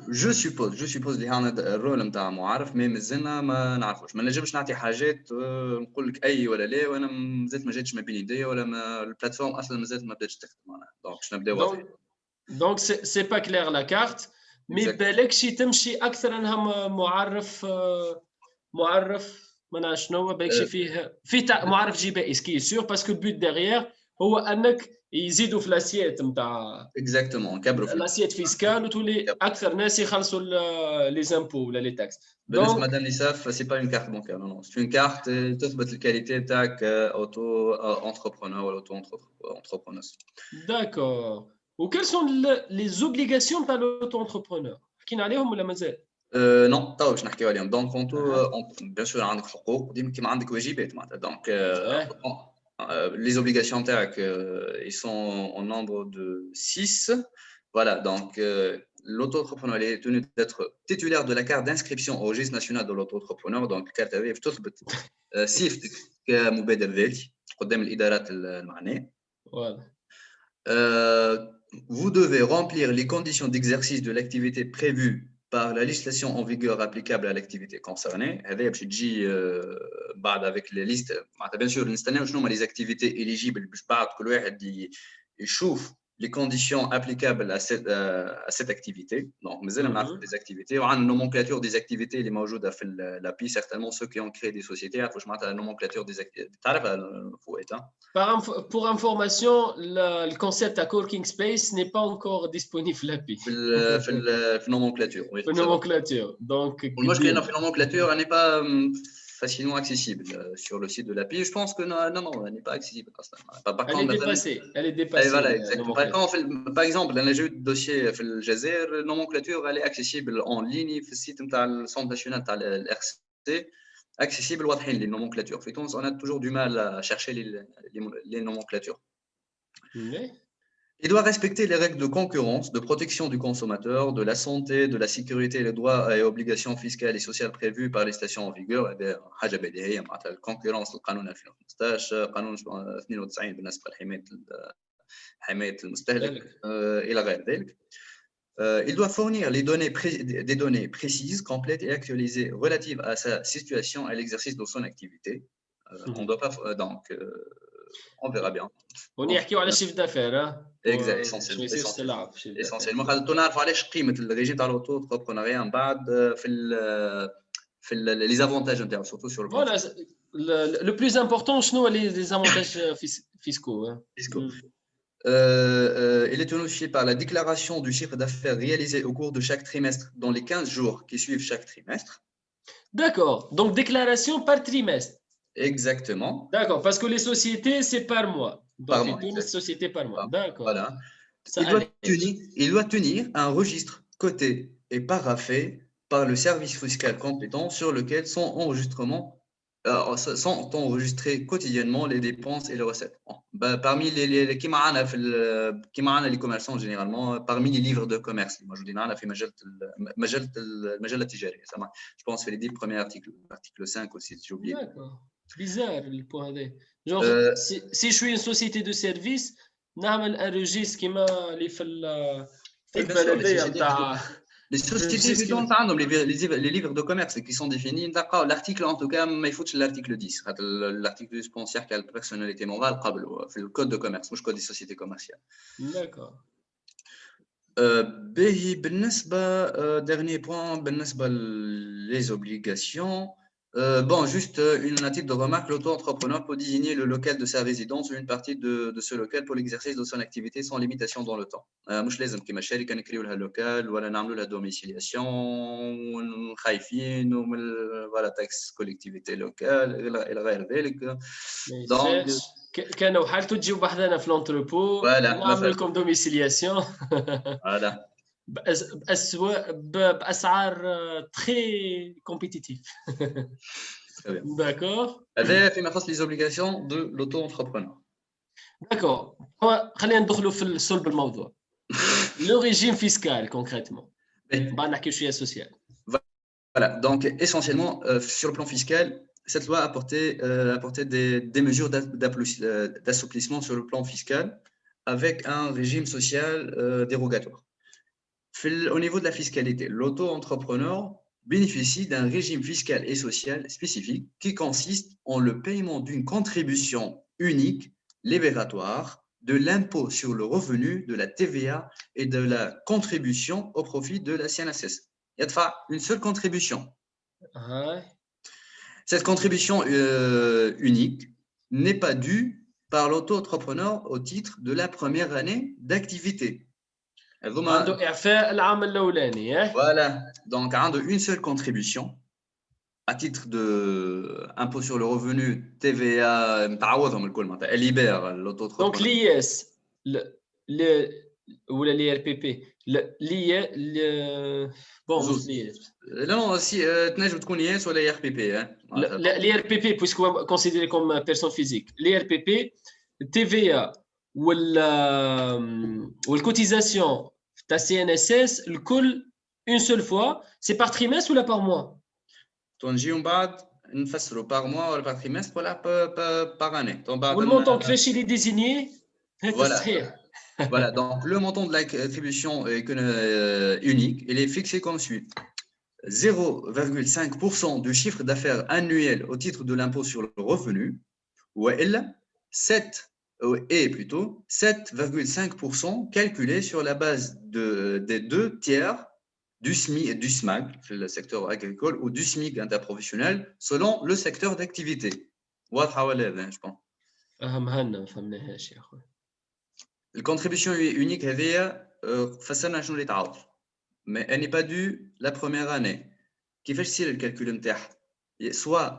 جو سوبوز اللي هذا الرول نتاع معرف مي مازلنا ما نعرفوش ما نجمش نعطي حاجات نقول لك اي ولا لا وانا مازلت ما جاتش ما بين يديا ولا ما البلاتفورم اصلا مازالت ما بداتش تخدم معناها دونك باش نبداو دونك سي با كلير لا كارت مي بالك شي تمشي اكثر انها معرف ما نعرف شنو بالك شي فيه معرف جبائي سكي سور باسكو البوت ديغيير هو انك يزيدوا في لاسييت نتاع اكزاكتومون كبروا في لاسييت فيسكال وتولي اكثر ناس يخلصوا لي زامبو ولا لي تاكس. بالنسبه مدام ليساف سي با اون كارت بانكير نو سي اون كارت تثبت الكاليتي تاعك اوتو انتربرونور ولا اوتو انتربرونوس. داكور. وكيل سون لي زوبليغاسيون تاع لوتو انتربرونور حكينا عليهم ولا مازال؟ نو تو باش نحكيو عليهم. دونك بيان سور عندك حقوق ديما كيما عندك واجبات معناتها. دونك les obligations ils sont au nombre de 6. Voilà, donc l'auto-entrepreneur est tenu d'être titulaire de la carte d'inscription au registre national de l'auto-entrepreneur. Donc carte هذه باش تثبت سيفتك كمبادر ذاتي قدام الادارات المعنيه. Voilà. Vous devez remplir les conditions d'exercice de l'activité prévue par la législation en vigueur applicable à l'activité concernée. هذا باش تجي بعد avec les listes. Bien sûr نستناو شنو هما les activités éligibles باش بعد كل واحد يشوف les conditions applicables à cette activité. Donc مازال نعرفوا des activités وعندنا nomenclature des activités اللي موجوده في l'API. Certainement ceux qui ont créé des sociétés يعرفوا واش معناتها nomenclature des activités. تعرفها فويت. Pour information, le concept à coworking space n'est pas encore disponible في l'API. في nomenclature. Oui. في nomenclature. Donc المشكله في nomenclature n'est pas facilement accessible sur le site de l'API. Je pense que non, elle n'est pas accessible. Elle est dépassée. Elle est dépassée. Voilà, exactement. Par exemple, j'ai eu un dossier في الجزائر, nomenclature elle est accessible en ligne في السيت نتاع السونتر ناسيونال نتاع الRCT, accessible واضحين les nomenclatures. في تونس on a toujours du mal à chercher les nomenclatures. Il doit respecter les règles de concurrence, de protection du consommateur, de la santé, de la sécurité, les droits et obligations fiscales et sociales prévues par les législation en vigueur. حاجة بديهية معناتها الكونكورونس القانون 2015 قانون 92 بالنسبة لحماية المستهلك إلى غير ذلك. Il doit fournir des données précises, complètes et actualisées relatives à sa situation et à l'exercice de son activité. On doit pas donc on verra bien. ونحكيو على الشيف دافير essentiellement خاطر نعرفوا علاش قيمه الريجيم تاع لوتو-انتربرونيا من بعد في les avantages نتاعو surtout sur le plan voilà le plus important شنو les avantages fiscaux fiscaux. Il est notifié par la déclaration du chiffre d'affaires réalisé au cours de chaque trimestre dans les 15 jours qui suivent chaque trimestre. D'accord, donc déclaration par trimestre. Exactement. D'accord, parce que les sociétés, c'est par mois. Donc, par mois, les sociétés par mois. D'accord. Voilà. Il doit tenir un registre coté et paraphé par le service fiscal compétent sur lequel sont enregistrés quotidiennement les dépenses et les recettes. Parmi les commerçants généralement, parmi les livres de commerce, moi je dis je pense que c'est les 10 premiers articles, l'article 5 aussi, j'ai oublié. D'accord. Bizarre le point D. Genre, si je suis une société de service, نعمل un registre qui m'a les fait les sociétés ont les livres de commerce qui sont définis. L'article, en tout cas, il faut l'article 10. L'article 10 pensière qui a la personnalité morale, le code de commerce, le code des sociétés commerciales. D'accord. Dernier point, les obligations. Bon, juste une titre de remarque, l'auto-entrepreneur peut désigner le local de sa résidence ou une partie de ce local pour l'exercice de son activité sans limitation dans le temps. مش لازم كما شركة نكريو لها لوكال ولا نعملوا لها دوميسيلياسيون خايفين ومن ولا تاكس كوليكتيفيتي لوكال إلى غير ذلك. دونك كانوا حالته تجيو بحذنا في لونتربو نعمل لكم دوميسيلياسيون. فوالا. بأسعار très compétitif. D'accord. هذا فيما يخص les obligations de l'auto-entrepreneur. D'accord. خلينا ندخلوا في صلب الموضوع. Le régime fiscal concrètement. بعد نحكي شوية social. Voilà. Donc essentiellement sur le plan fiscal, cette loi a apporté des mesures d'assouplissement sur le plan fiscal avec un régime social dérogatoire. Au niveau de la fiscalité, l'auto-entrepreneur bénéficie d'un régime fiscal et social spécifique qui consiste en le paiement d'une contribution unique, libératoire, de l'impôt sur le revenu, de la TVA et de la contribution au profit de la CNSS. Il y a une seule contribution. Cette contribution unique n'est pas due par l'auto-entrepreneur au titre de la première année d'activité. Voilà, donc une seule contribution à titre d'impôt sur le revenu, TVA, elle libère l'auto-entrepreneur. Donc l'IS, ou l'IRPP, bon, non, si tu connais IS ou l'IRPP. L'IRPP, puisqu'on va considérer comme personne physique, l'IRPP, TVA ou cotisation ta CNSS, le col une seule fois, c'est par trimestre ou là par mois? تنجيهم بعد نفسروا par mois ou par trimestre ou là par année. Le montant que il est désigné, voilà, donc le montant de la contribution unique, il est fixé comme suit. 0,5% du chiffre d'affaires annuel au titre de l'impôt sur le revenu, ou elle, 7,5% calculé sur la base des 2 tiers du SMIC, le secteur agricole, ou du SMIC interprofessionnel, selon le secteur d'activité. Je pense. La contribution unique, mais elle n'est pas due la première année. Qui fait le calcul soit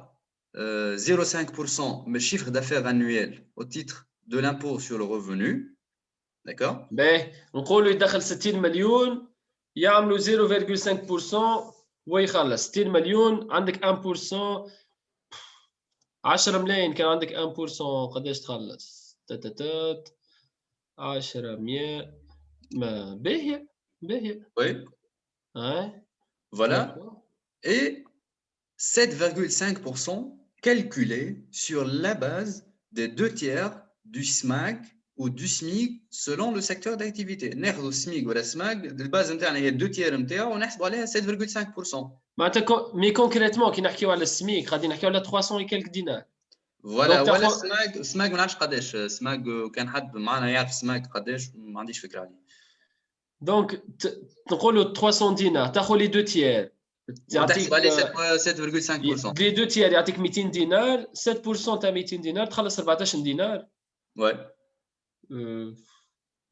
0,5% du chiffre d'affaires annuel au titre de l'impôt sur le revenu, d'accord? Ben, on dit qu'il دخل 60 مليون يعملوا 0,5% ويخلص 60 مليون عندك 1% 10 ملايين كان عندك 1% قداش تخلص 10 100 ما باهية oui voilà et 7,5% calculé sur la base des 2 tiers du SMAC ou du SMIC selon le secteur d'activité. ناخذ السميك ولا SMAC الباز نتاعنا هي 2 tiers نتاعو ونحسبوا عليها 7,5%. معناتها مي كونكريتمون كي نحكيو على السميك غادي نحكيو على 300 et quelques dinars. فوالا. دونك ولا تاخذ سماك ما نعرفش قداش سماك، كان حد معنا يعرف سماك قداش ما عنديش فكره عليه. دونك نقولوا 300 دينار تاخذ لي دو تيير وتحسب يعطيك عليه 7.5%. لي دو تيير يعطيك 200 دينار 7% تاع 200 دينار تخلص 14 دينار. وي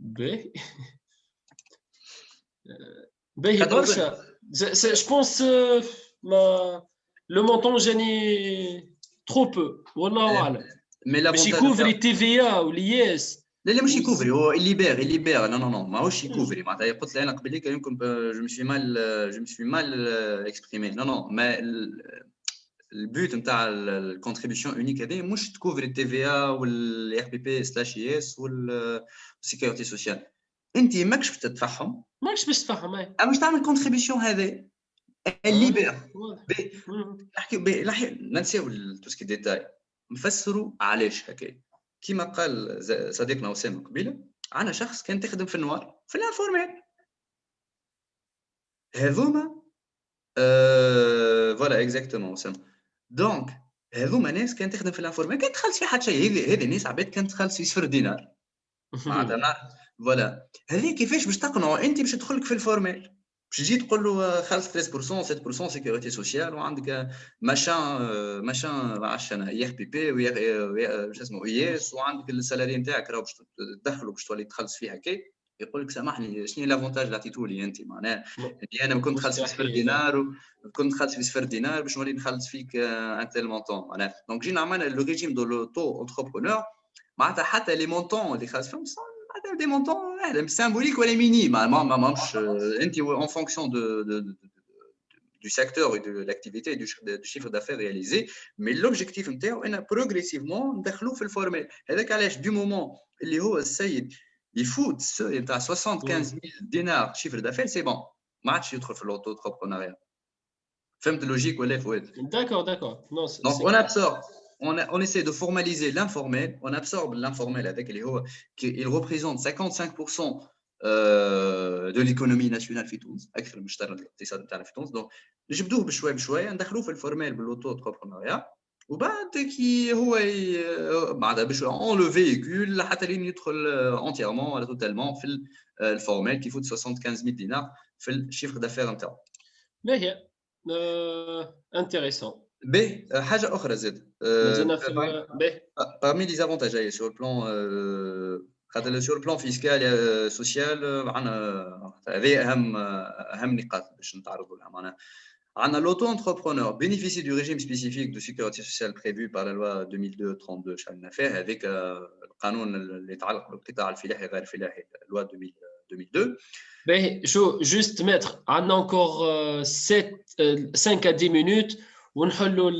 باهي باهي خاطر برشا. جو بونس ما لو مونطون جاني ترو بو والله اعلم مي باش لافونتاج يكوفري تي في ا والياس. لا لا مش يكوفري، هو اللي بير لا نو نو ماهوش يكوفري معناتها. قلت لي انا قبل يمكن جو مي مال اكسبريمي نو نو ما البوت نتاع الكونتريبيسيون اونيك هذه مش تكوفري التي في ا والار بي بي سلاش اس والسيكوريتي سوسيال. انت ماكش باش تدفعهم، ماكش باش تفهم هاي باش تعمل كونتريبيسيون هذه اللي بير. نحكي ننساو توسكي ديتاي، نفسروا علاش هكا. كما قال صديقنا وسام قبيله، عندنا شخص كان تخدم في النوار في الانفورمال، هذوما فوالا اكزاكتومون وسام. دونك هذوما ناس كانت تخدم في الانفورمال، كانت تخلص في حتى شيء. هذه ناس عباد كانت تخلص في 0 دينار معناتها. فوالا هذه كيفاش باش تقنعوا انت باش تدخلك في الفورمال، باش تجي تقول له خلص 13% 7% سيكوريتي سوسيال وعندك ماشان ما عرفتش انا اي بي بي واش اسمه اي اس، وعندك السالاري نتاعك راهو باش تدخله باش تولي تخلص فيها كي. يقول لك سامحني شنو لافونتاج اللي عطيتو لي انت معناها يعني انا كنت خلص في 0 دينار وكنت خلص في 0 دينار باش نولي نخلص فيك ان تيل مونطون معناها. دونك جينا عملنا لو ريجيم دو لوتو انتربرونور معناتها حتى لي مونطون اللي خالص فيهم des montants symboliques ou les minimes. انت en fonction du secteur et de l'activité et du chiffre d'affaires réalisé, mais l'objectif نتاعو ان progressivement ندخلوه في الفورمال. هذاك علاش du moment اللي هو السيد يفوت السوي نتاع 75000 دينار شيفر دافير سي بون ما عادش يدخل في الاوتو انتربرونيا. فهمت اللوجيك ولا فؤاد؟ D'accord. Non, Donc c'est on clair. absorbe, on essaie de formaliser l'informel, on absorbe l'informel avec les hauts, il représente 55% de l'économie nationale في تونس، أكثر من مشترك الاقتصاد نتاعنا في تونس. دونك نجبدوه بشوية ندخلوه في الفورمال بالأوتو انتربرونيا، وبعد كي هو بعد باش اون لو فيكول حتى لين يدخل انتيرمون ولا توتالمون في الفورمال كي يفوت 75000 دينار في الشيفر دافير نتاعو. باهي intéressant. باهي حاجه اخرى زاد مازلنا في باهي parmi les avantages sur le plan خاطر sur le plan fiscal et social عندنا هذه اهم نقاط باش نتعرضوا لها معناها. عندنا l'auto-entrepreneur bénéficie du régime spécifique de sécurité sociale prévu par la loi 2002-32 شحال فيها هذيك القانون اللي يتعلق بالقطاع الفلاحي غير الفلاحي loi 2002. باهي شو juste mettre عندنا encore 5 à 10 minutes ونحلوا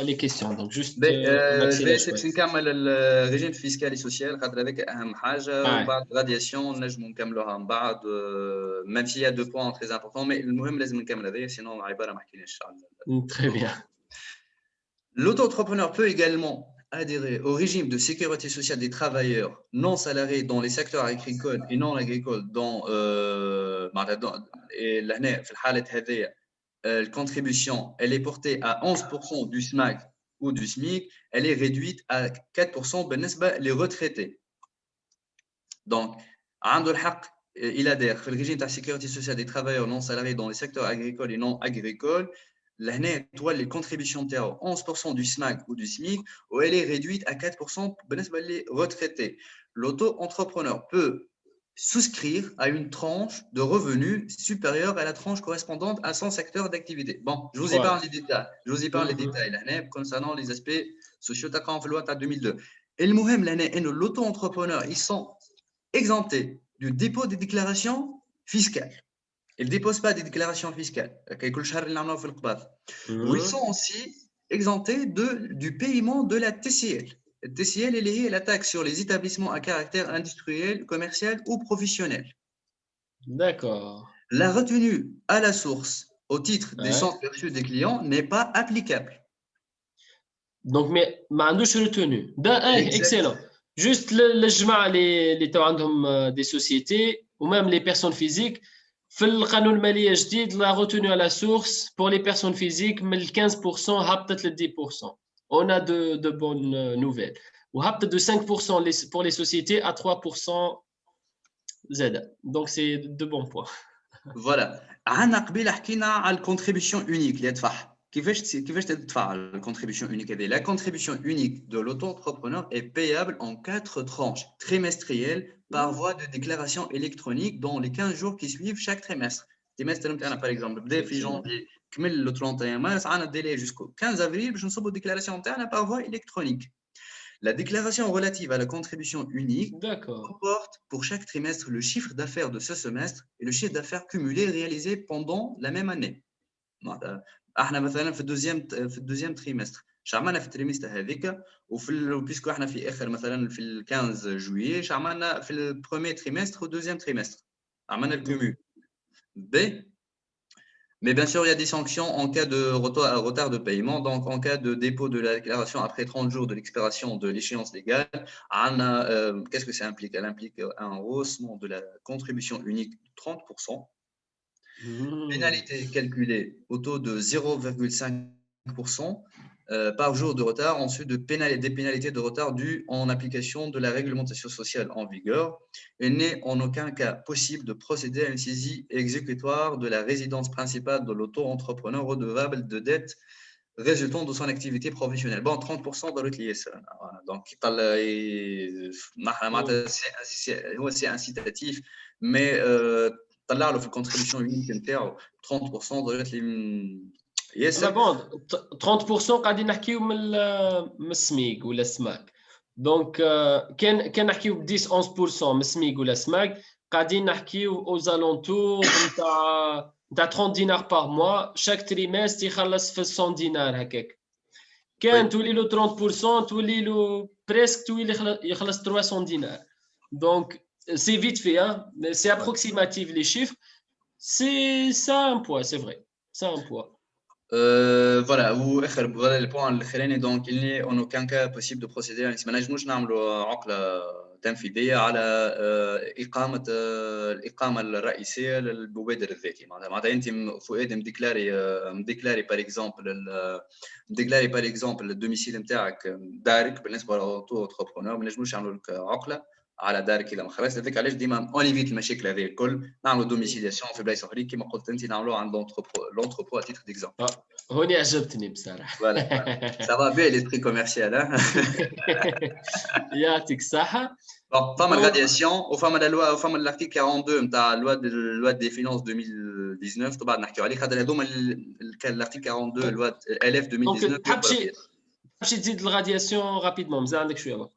les questions donc juste je vais essayer باش نكمل الريجيم فيسكال اي سوسيال خاطر هذاك اهم حاجه وبعد غادياسيون نجموا نكملوها من بعد ميم سي يا دو بوين تري امبورطون مي المهم لازم نكمل هذايا سينو عباره ما حكيناش على très bien. L'auto-entrepreneur peut également adhérer au régime de sécurité sociale des travailleurs non salariés dans les secteurs agricoles et non agricoles et l'année في الحالة هذه la contribution elle est portée à 11% du SMIC ou du SMIC, elle est réduite à 4% بالنسبة les retraités. Donc عنده الحق il adhère في الرégime de la sécurité sociale des travailleurs non salariés dans les secteurs agricoles et non agricoles. لهنا تولي الكونتريبيسيون نتاعو 11% du SMIC ou du SMIC ou elle est réduite à 4% بالنسبة les retraités. L'auto-entrepreneur peut souscrire à une tranche de revenus supérieure à la tranche correspondante à son secteur d'activité. Bon, je vous épargne les détails. Je vous épargne les détails là, concernant les aspects sociaux de la loi 2002. Et le mohem là, l'auto-entrepreneur, ils sont exemptés du dépôt des déclarations fiscales. Ils ne déposent pas des déclarations fiscales. Ils sont aussi exemptés du paiement de la TCL. La TCL est liée à la taxe sur les établissements à caractère industriel, commercial ou professionnel. D'accord. La retenue à la source au titre des centres perçus des clients n'est pas applicable. Donc, mais عندوش retenue. Excellent. Juste الجماعة اللي تو عندهم des sociétés ou même les personnes physiques في القانون المالية الجديد la retenue à la source pour les personnes physiques من 15% هبطت ل 10%. on a de bonnes nouvelles. Ou de 5% pour les sociétés à 3% Z. Donc, c'est de bons points. Voilà. عنا قبيله حكينا على الكونتريبيوشن unique اللي يدفعها. كيفاش تدفع الكونتريبيوشن unique هذه؟ La contribution unique de l'auto-entrepreneur est payable en 4 tranches trimestrielles par voie de déclaration électronique dans les 15 jours qui suivent chaque trimestre. التrimestre نتاعنا par exemple بدا في janvier كمل le 31 mars عندنا délai jusqu'au 15 avril باش نصبوا الديكلاراسيون نتاعنا par voie électronique. La déclaration relative à la contribution unique comporte pour chaque trimestre le chiffre d'affaires de ce semestre et le chiffre d'affaires cumulé réalisé pendant la même année. احنا مثلا في الدوزيام تريمستر شعملنا في التريمستر هذيك بيسكو احنا في اخر مثلا في ال 15 جويي شعملنا في البروميير تريمستر والدوزيام تريمستر عملنا الكومول ب. Mais bien sûr, il y a des sanctions en cas de retard de paiement. Donc, en cas de dépôt de la déclaration après 30 jours de l'expiration de l'échéance légale, qu'est-ce que ça implique? Elle implique un rehaussement de la contribution unique de 30%. Pénalité calculée au taux de 0,5% par jour de retard, ensuite des pénalités de retard dues en application de la réglementation sociale en vigueur. Il n'est en aucun cas possible de procéder à une saisie exécutoire de la résidence principale de l'auto-entrepreneur redevable de dettes résultant de son activité professionnelle. Bon, 30% de l'autre lié ça. Donc, c'est incitatif, mais طلع له في الكونتريبيوشن يونيك نتاعو 30% ضروري لي ياسر. بون 30% قاعدين نحكيو من السميك ولا السماك. دونك كان نحكيو ب 10 11% من السميك ولا السماك قاعدين نحكيو او زالونتور نتاع 30 دينار باغ موا شاك تريمستر يخلص في 100 دينار هكاك. كان تولي له 30% تولي له بريسك تولي يخلص 300 دينار. دونك c'est vite fait, hein? C'est approximatif les chiffres. C'est ça un poids, c'est vrai. Ça un poids. Voilà, voilà le point الاخراني. donc il n'est en aucun cas possible de procéder à ما نجموش نعملوا عقله تنفيذيه على الاقامه الرئيسيه للمبادر الذاتي. معناتها انت فؤاد مديكلاري باغ اكزومبل الدوميسيل نتاعك دارك بالنسبه للاوتو انتربرونور. ما نجموش نعملوا لك عقله على دارك الى ما خرجت. هذاك علاش ديما اونيفيت المشاكل هذه الكل نعملوا دوميسيلياسيون في بلايص اخرين كما قلت انت نعملوها عند لونتربرو اتيتر ديكزامبل. هوني عجبتني بصراحه. فوالا سافا بي ليسبري كوميرسيال. يعطيك الصحه. فما الغادياسيون وفما لا لوا وفما الارتيكل 42 نتاع لوا دي فينانس 2019 طبعا نحكيو عليه خاطر هذوما الارتيكل 42 لوا الاف 2019. تمشي تزيد الغادياسيون رابيدمون مازال عندك شويه وقت.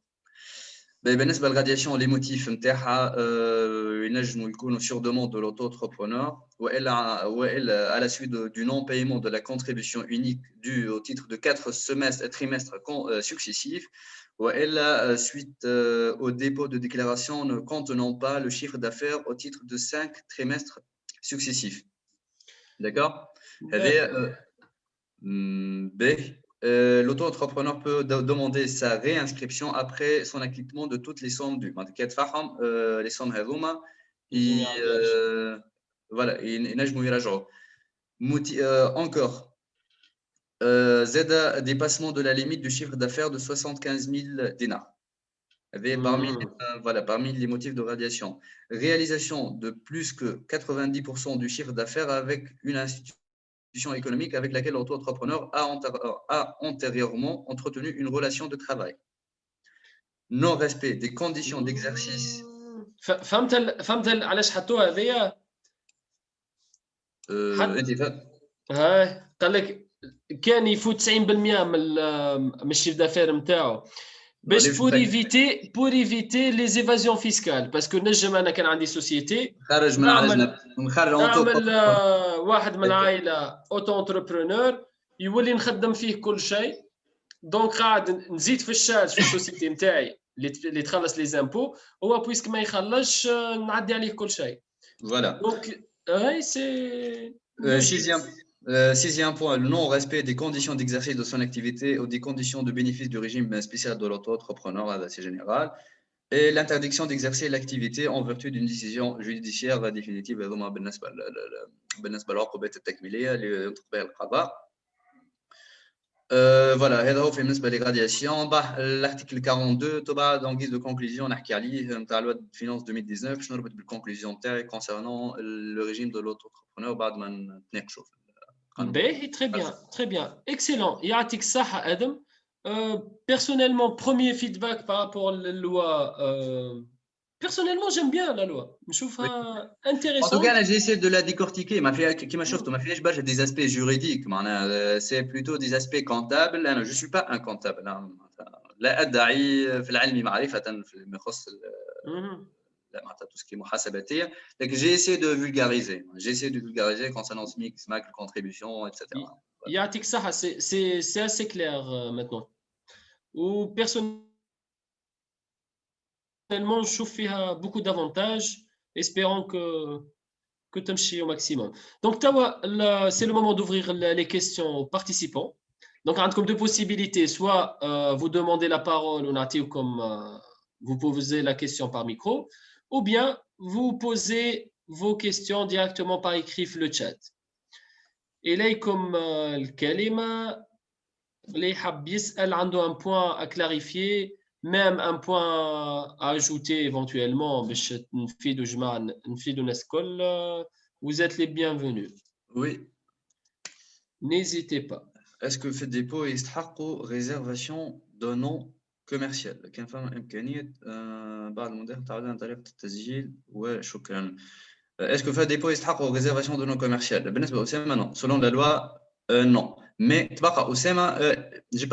بالنسبه للغادياسيون لي موتيف نتاعها ينجموا يكونوا sur demande de l'auto-entrepreneur والا à la suite du non paiement de la contribution unique due au titre de 4 trimestres successifs والا suite au dépôt de déclaration ne contenant pas le chiffre d'affaires au titre de 5 trimestres successifs. D'accord. L'auto-entrepreneur peut demander sa réinscription après son acquittement de toutes les sommes dues. Les sommes هذوما voilà ينجموا يراجعوا. Encore زاد dépassement de la limite du chiffre d'affaires de 75 000 dinars. Parmi les motifs de radiation. Réalisation de plus que 90% du chiffre d'affaires avec une institution économique avec laquelle l'auto-entrepreneur a antérieurement entretenu une relation de travail. Non-respect des conditions d'exercice. فهمت علاش حطوها هذيا؟ قال لك كان يفوت 90% من الشيف دافير نتاعو باش pour éviter les évasions fiscales parce que نجم انا كان عندي سوسيتي خارج من نعمل واحد من العائله اوتو انتربرونور يولي نخدم فيه كل شيء دونك قاعد نزيد في الشارج في السوسيتي نتاعي اللي تخلص لي زامبو هو بويسك ما يخلصش نعدي عليه كل شيء. فوالا دونك هاي سي Sixième point, le non-respect des conditions d'exercice de son activité ou des conditions de bénéfice du régime spécial de l'auto-entrepreneur, c'est général, et l'interdiction d'exercer l'activité en vertu d'une décision judiciaire définitive. بالنسبة للعقوبات التكميلية اللي يطبق بها القضاء. Voilà, هذا هو بالنسبة للغادياسيون. l'article 42 تبع en guise de conclusion نحكي عليه نتاع loi de finance 2019 باش نربط بالconclusion تاعي concernant le régime de l'auto-entrepreneur بعد ما نتناقشوا في القانون. Très bien, excellent. يعطيك الصحة آدم. Personnellement, premier feedback par rapport à la loi. Personnellement, j'aime bien la loi. Je trouve ça intéressant. En tout cas, là, j'ai essayé de la décortiquer. Qui m'a fait des aspects juridiques. C'est plutôt des aspects comptables. Je ne suis pas un comptable. لا أدعي في العلم معرفة فيما يخص tout ce qui est محاسباتية. Donc, j'ai essayé de vulgariser. J'ai essayé de vulgariser concernant SMIC, SMAC, contribution, etc. يعطيك الصحة. C'est assez clair maintenant. Ou personnellement, je trouve qu'il y a beaucoup d'avantages. Espérons que tu me au maximum. Donc, c'est le moment d'ouvrir les questions aux participants. Donc, on a comme deux possibilités. Soit vous demandez la parole, comme vous posez la question par micro, ou bien vous posez vos questions directement par écrit sur le chat. Et là, comme le kalima, les habis, elle a un point à clarifier, même un point à ajouter éventuellement. Vous êtes les bienvenus. Oui. N'hésitez pas. Est-ce que fait dépôt يستحقوا réservation de nom commercial؟ كان فما إمكانية بعض المدن تعودنا عن طريقة التسجيل وشكرا. Est-ce que fait dépôt يستحقوا réservation de nom commercial؟ بالنسبة لأسامة non. Selon la loi non. Mais تبقى أسامة j'ai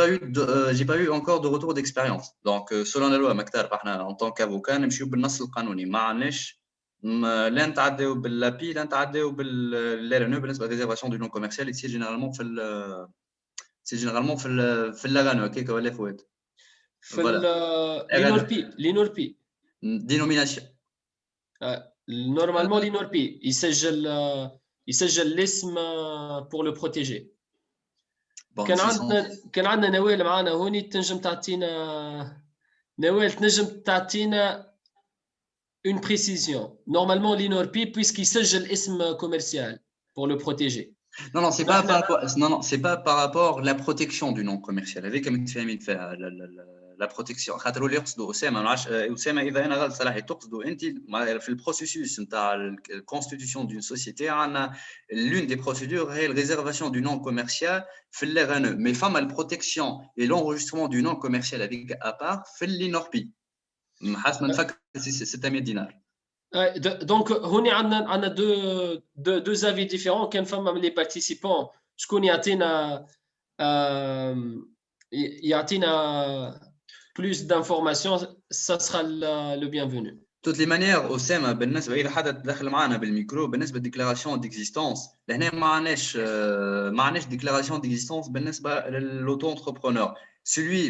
pas eu encore de retour d'expérience. Donc selon la loi ما كتعرف احنا en tant qu'avocat نمشيو بالنص القانوني ما عندناش لا نتعداو باللابي لا نتعداو بالليرنو بالنسبة للريزرفاسيون دو نون كوميرسيال ici généralement c'est généralement في اللغانو هكاك ولا فوات في l'INORPI dénomination normalement l'INORPI يسجل الاسم pour le protéger. كان عندنا نوال معنا هوني تنجم تعطينا une précision. Normalement l'INORPI puisqu'il s'agit l'ism commercial pour le protéger. Non, c'est pas par rapport à la protection du nom commercial. Avec la protection. خاطر اللي يقصدوا أسامة ما عادش أسامة إذا أنا غلط صلاحي تقصدوا أنت في البروسيسوس نتاع الكونستيتيوشن دون سوسيتي عندنا l'une des procédures هي الريزرفاسيون du nom commercial في الRNE. Mais فما البروتكسيون et l'enregistrement du nom commercial avec à part في l'INORPI. حسب ما نفكر 600 دينار. Donc, on a deux avis différents. Quand les participants, ce qu'on y a plus d'informations, ça sera le bienvenu. De toutes les manières, Oussama, بالنسبة إلى حدا تدخل معنا بالميكرو بالنسبة déclaration d'existence لهنا ما عندناش déclaration d'existence بالنسبة للauto-entrepreneur. Celui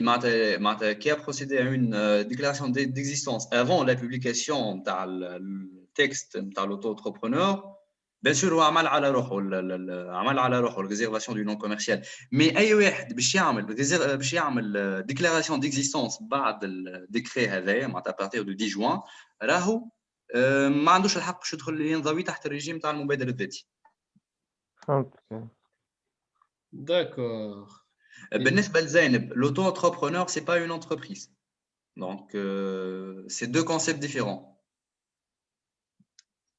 qui a procédé à une déclaration d'existence avant la publication du texte de l'auto-entrepreneur, bien sûr, il a عمل على روحه la réservation du nom commercial. Mais أي واحد باش يعمل déclaration d'existence بعد الديكري هذايا معناتها à partir du 10 juin راهو ما عندوش الحق باش يدخل ينضوي تحت الرجيم تاع المبادر الذاتي. فهمتك. D'accord. بالنسبة لزينب, l'auto-entrepreneur, c'est pas une entreprise. Donc, c'est deux concepts différents.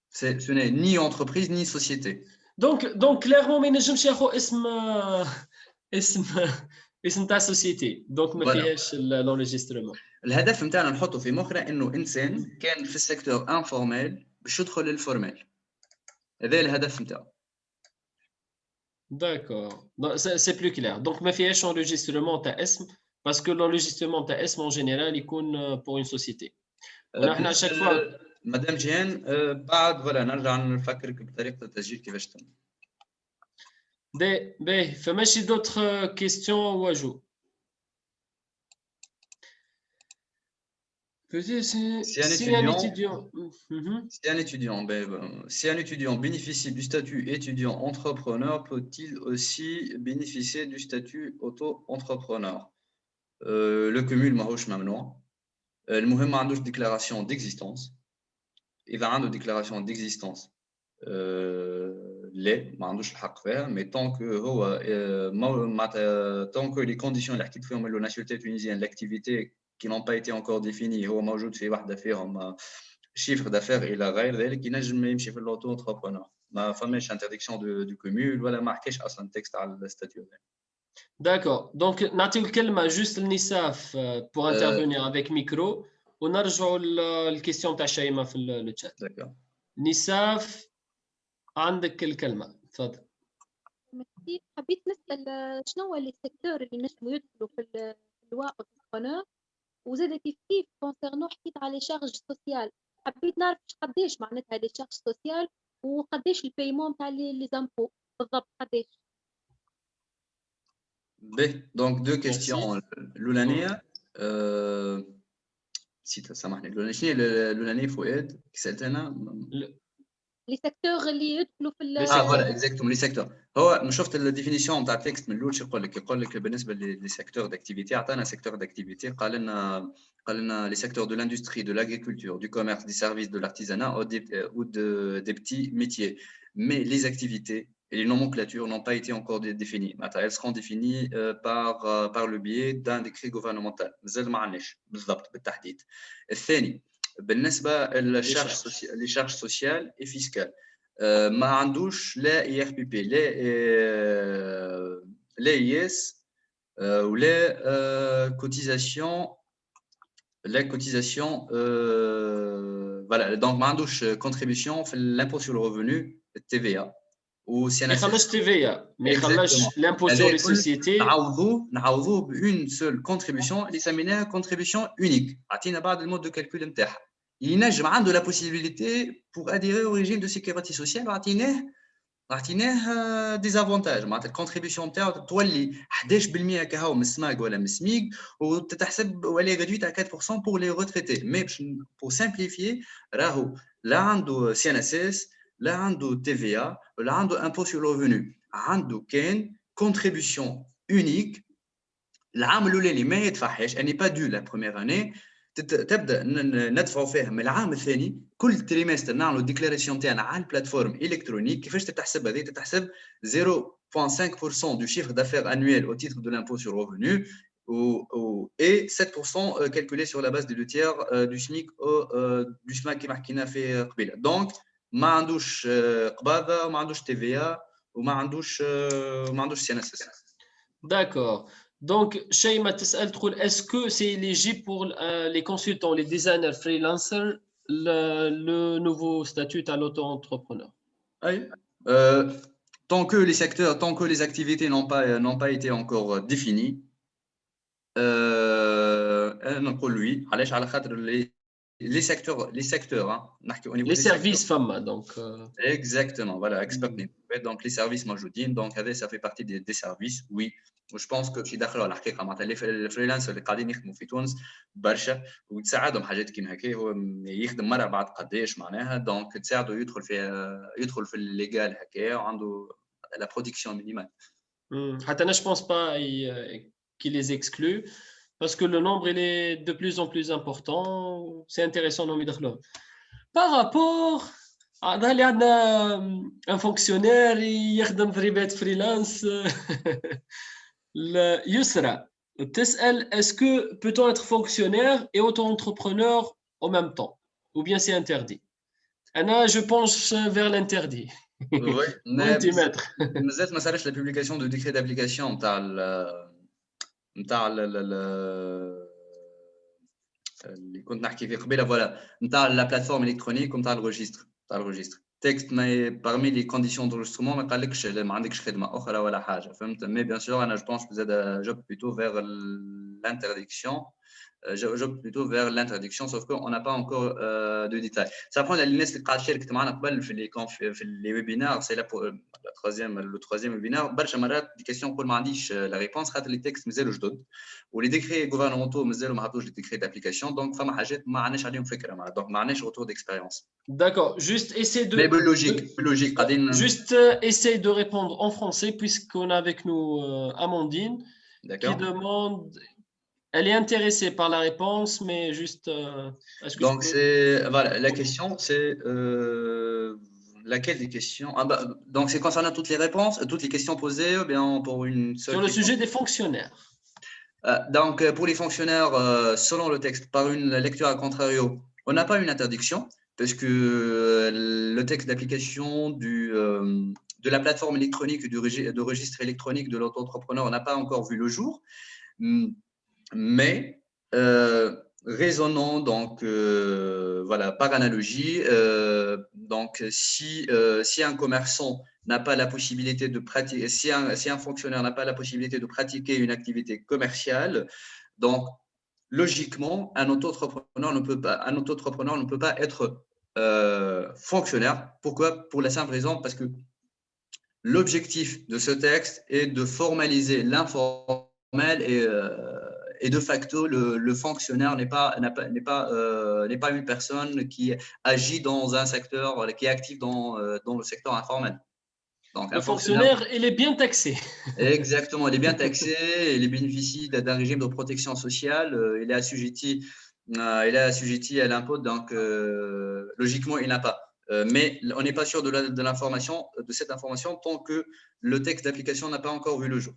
Ce n'est ni entreprise ni société. Donc clairement, ما ينجمش ياخذ اسم تاع société. Donc ما فيهاش l'enregistrement. الهدف نتاعنا نحطه في مخنا انه انسان كان في السيكتور انفورميل باش يدخل للفورميل. هذا الهدف نتاعو. D'accord. C'est plus clair. Donc ما فيهاش enregistrement تاع اسم parce que l'enregistrement تاع اسم en général يكون pour une société. ونحن à chaque fois مدام جيان بعد ولا نرجع نفكرك بطريقه التسجيل كيفاش تم. باهي فماشي d'autres questions ou ajouts. Si un étudiant bénéficie du statut étudiant entrepreneur, peut-il aussi bénéficier du statut auto-entrepreneur? Le cumul ماهوش ممنوع. المهم ما عندوش déclaration d'existence. إذا عنده déclaration d'existence لا ما عندوش الحق فيها مي طونك هو معناتها طونك لي كونديسيون اللي حكيت فيهم لو ناسيوناليتي تونيزيان لاكتيفيتي كي نون با ايتي انكور ديفيني هو موجود في واحده فيهم شيفر دافير الى غير ذلك ينجم يمشي في اللوتو انتربرونور ما فماش انترديكسيون دو كومول ولا ما حكاش اصلا تكست على الستاتيو. D'accord. Donc, نعطيو الكلمة juste لنساف pour intervenir avec micro ونرجعوا للكيستيون تاع شيماء في الشات. D'accord. نساف عندك الكلمة، تفضل. ميرسي. حبيت نسأل شنو هو لي سيكتور اللي نجموا يدخلوا في اللواء انتربرونور، وزاد كيف كونسيرنو حكيت على شارج سوسيال، حبيت نعرف قداش معناتها لي شارج سوسيال وقداش البايمون تاع لي زامبو بالضبط قداش. Donc deux questions. L'Oulania, si tu سامحني l'Oulania فؤاد سألتنا لي سيكتور اللي يدخلوا في فوالا اكزاكتومون لي سيكتور. هو شفت الديفينيسيون تاع التكست من الاول شو يقول لك بالنسبه لي سيكتور داكتيفيتي عطانا سيكتور داكتيفيتي قال لنا لي سيكتور دو لاندستري دو لاغريكولتور دو كوميرس دي سيرفيس دو l'artisanat ou des petits métiers, mais les activités et les nomenclatures n'ont pas été encore définies. Elles seront définies par le biais d'un décret gouvernemental. مازال ما عندناش بالضبط بالتحديد. الثاني بالنسبه لي شارج سوسيال اي فيسكال ما عندوش لا اي ار بي بي لا اي اس ولا كوتيزاسيون فوالا دونك ما عندوش كونتريبيسيون في لامبو سور الريفوني التي في ا ما يخلصش تي في ما يخلصش لامبو سور لي سوسيتي نعوضوه بون سول كونتريبيسيون اللي سميناها كونتريبيسيون اونيك. عطينا بعض المود دو كالكول نتاعها ينجم عنده لا بوسيبيليتي بور اديري او ريجيم دو سيكوريتي سوسيال وعطيناه دي زافونتاج معناتها الكونتريبيسيون نتاعو تولي 11% كهو من السماق ولا من السميق وتتحسب ولا ريدويت على 4% بور لي روتريتي. مي بور سامبليفيي راهو لا عنده سي ان اس اس لا عنده تي في ا ولا عنده امبو سور لو عنده كان كونتريبيسيون اونيك العام الاولاني ما يدفعهاش اني با دو لا بروميير اني تبدا ندفعوا فيها من العام الثاني كل تريمستر نعملوا ديكلاراسيون تاعنا على البلاتفورم الكترونيك. كيفاش تتحسب هذه؟ تتحسب 0.5% du chiffre d'affaires annuel au titre de l'impôt sur le revenu et 7% calculé sur la base des 2/3 du SMIC du SMIC كما حكينا في قبيله. دونك ما عندوش قباضه وما عندوش تي في ا وما عندوش سي ان اس اس. D'accord. Donc, Shayma تسأل تقول est-ce que c'est éligible pour les consultants, les designers freelancers, le nouveau statut à l'auto-entrepreneur? Oui. Tant que les secteurs, tant que les activités n'ont pas été encore définies, نقول oui. علاش على خاطر les secteurs hein, les services femmes donc exactement voilà expert donc les services موجودين donc هذا ça fait partie des services oui. je pense que شي داخل على الحقيقه معناتها الفريلانسر اللي قاعدين يخدموا في تونس برشا وتساعدهم حاجات كيما هكا هو يخدم مره بعد قداش معناها دونك تساعده يدخل في الليغال هكا وعنده لا برودكسيون مينيمال. حتى انا je pense pas qu'il les exclut parce que le nombre il est de plus en plus important. C'est intéressant انهم يدخلوهم. Par rapport اللي عندنا un fonctionnaire يخدم في رباط فريلانس يسرى تسأل est-ce que peut-on être fonctionnaire et auto-entrepreneur en même temps ou bien c'est interdit? أنا je penche vers l'interdit. Oui, مازال ما صارش la publication de décret d'application نتاع اللي كنت نحكي فيه قبيله فوالا نتاع لا بلاتفورم الكترونيك ونتاع الريجستر تكست ما parmi les conditions d'enregistrement ما قالكش ما عندكش خدمه اخرى ولا حاجه فهمت. مي بيان سور انا جو بونس زاد جو بلوتو فيغ l'interdiction vers l'interdiction sauf qu'on n'a pas encore de détails. Ça prend الناس اللي قاعد شاركت معنا قبل في les webinaires c'est le troisième webinaire برشا مرات دي كيسيون نقول ما عنديش لا ريبونس خاطر لي تكست مازالوا جدد ولي ديكري غوفرنمونتو مازالوا ما حطوش لي ديكري دابليكاسيون دونك فما حاجات ما عندناش عليهم فكره معناتها دونك ما عندناش retour d'expérience. D'accord, juste essaie de mais logique قاعدين juste essaie de répondre en français puisqu'on a avec nous Amandine qui demande. Elle est intéressée par la réponse, mais juste. Donc, c'est, voilà, la question, c'est laquelle des questions? Donc, c'est concernant toutes les réponses, toutes les questions posées, ou bien pour une seule Sur le question? sujet des fonctionnaires. Donc, pour les fonctionnaires, selon le texte, par une lecture à contrario, on n'a pas une interdiction, parce que le texte d'application de la plateforme électronique et de registre électronique de l'auto-entrepreneur n'a pas encore vu le jour. Mais raisonnons donc voilà, par analogie. Donc, si un commerçant n'a pas la possibilité de pratiquer, si un fonctionnaire n'a pas la possibilité de pratiquer une activité commerciale, donc logiquement, un auto-entrepreneur ne peut pas être fonctionnaire. Pourquoi? Pour la simple raison parce que l'objectif de ce texte est de formaliser l'informel et de facto, le fonctionnaire n'est pas une personne qui agit dans un secteur, qui est active dans le secteur informel. Donc, Le fonctionnaire, il est bien taxé. Exactement, il est bien taxé, il bénéficie d'un régime de protection sociale, il est assujetti à l'impôt, donc logiquement, il n'a pas. Mais on n'est pas sûr de l'information, de cette information tant que le texte d'application n'a pas encore vu le jour.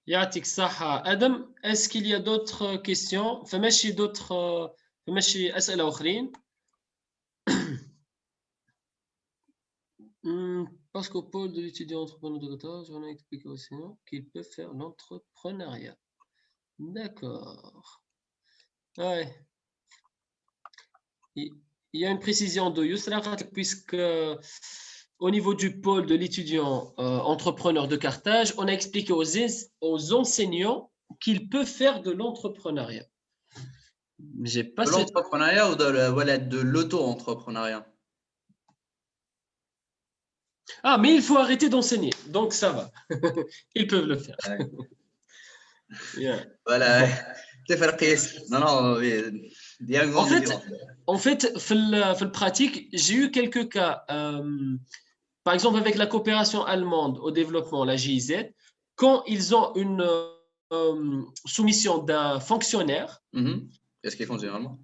Yatik Saha. Adam, est-ce qu'il y a d'autres questions? فماشي d'autres فماشي أسئلة أخرين. Parce qu'au pôle de l'étudiant entrepreneur de Qatar, on a expliqué aussi qu'il peut faire l'entrepreneuriat. D'accord. Ouais. Il y a une précision de Yusra, puisque au niveau du pôle de l'étudiant entrepreneur de Carthage, on a expliqué aux enseignants qu'il peut faire de l'entrepreneuriat. J'ai pas De l'entrepreneuriat ou de l'auto-entrepreneuriat? Ah, mais il faut arrêter d'enseigner, donc ça va. Ils peuvent le faire. Ouais. Yeah. Voilà. Non, il y a une grande différence. En fait, dans le pratique, j'ai eu quelques cas. Par exemple, avec la coopération allemande au développement, la GIZ, quand ils ont une soumission d'un fonctionnaire, Qu'est-ce qu'ils font généralement?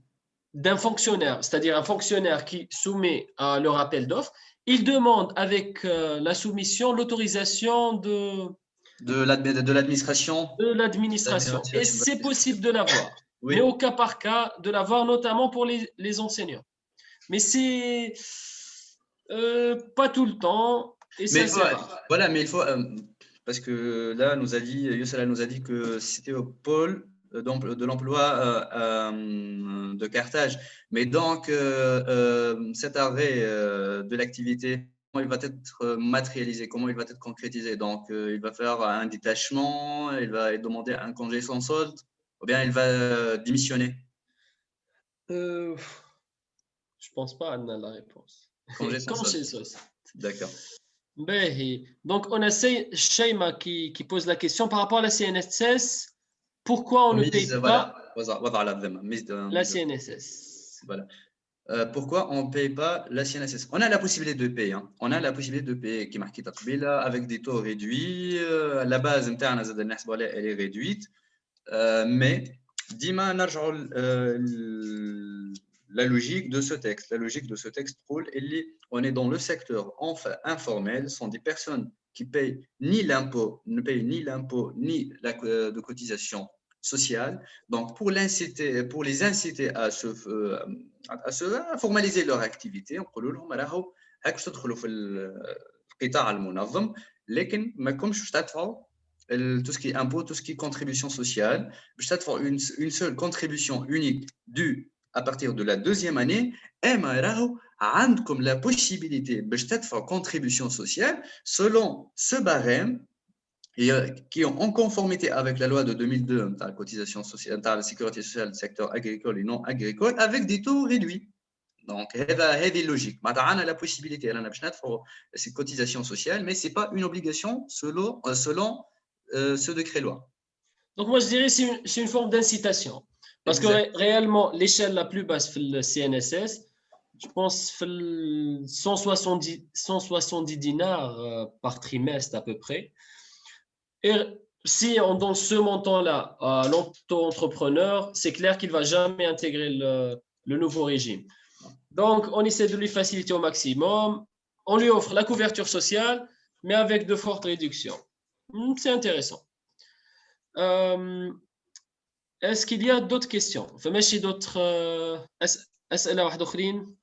D'un fonctionnaire, c'est-à-dire un fonctionnaire qui soumet leur appel d'offres, il demande avec la soumission l'autorisation de l'administration. De l'administration. Et c'est possible de l'avoir. Oui. Mais au cas par cas, de l'avoir notamment pour les enseignants. Mais c'est pas tout le temps. Et ça, c'est rare. Voilà, mais il faut. Parce que là, Youssala nous a dit que c'était au pôle de l'emploi de Carthage. Mais donc, cet arrêt de l'activité, comment il va être matérialisé, comment il va être concrétisé? Donc, il va faire un détachement, il va demander un congé sans solde, ou bien il va démissionner? Je pense pas à la réponse. Congé sans solde. D'accord. Donc, on a Sheima qui pose la question par rapport à la CNSS. Pourquoi on ne paye pas la CNSS? Voilà. Pourquoi on ne paye pas la CNSS? On a la possibilité de payer. Hein. On a la possibilité de payer qui marque avec des taux réduits. La base interne, elle est réduite. Mais, Dima, la logique de ce texte. La logique de ce texte, on est dans le secteur informel, ce sont des personnes qui payent ne payent ni l'impôt ni la de cotisation sociale. Donc, pour les inciter à formaliser leur activité, on peut leur dire هاك تدخلوا في القطاع المنظم لكن ما كومش تدفعوا tout ce qui est impôt, tout ce qui est contribution sociale, une seule contribution unique due à partir de la deuxième année, comme la possibilité de faire contribution sociale selon ce barème qui est en conformité avec la loi de 2002, la cotisation sociale, la sécurité sociale du secteur agricole et non agricole, avec des taux réduits. Donc, c'est logique. Maintenant, on a la possibilité de faire ces cotisations sociales, mais ce n'est pas une obligation selon ce décret-loi. Donc, moi, je dirais que c'est une forme d'incitation. Parce que réellement, l'échelle la plus basse pour le CNSS, je pense, 170 dinars par trimestre à peu près. Et si on donne ce montant-là à l'auto-entrepreneur, c'est clair qu'il ne va jamais intégrer le nouveau régime. Donc, on essaie de lui faciliter au maximum. on lui offre la couverture sociale, mais avec de fortes réductions. C'est intéressant. Est-ce qu'il y a d'autres questions? فماشي d'autres أسئلة واحدة أخرين؟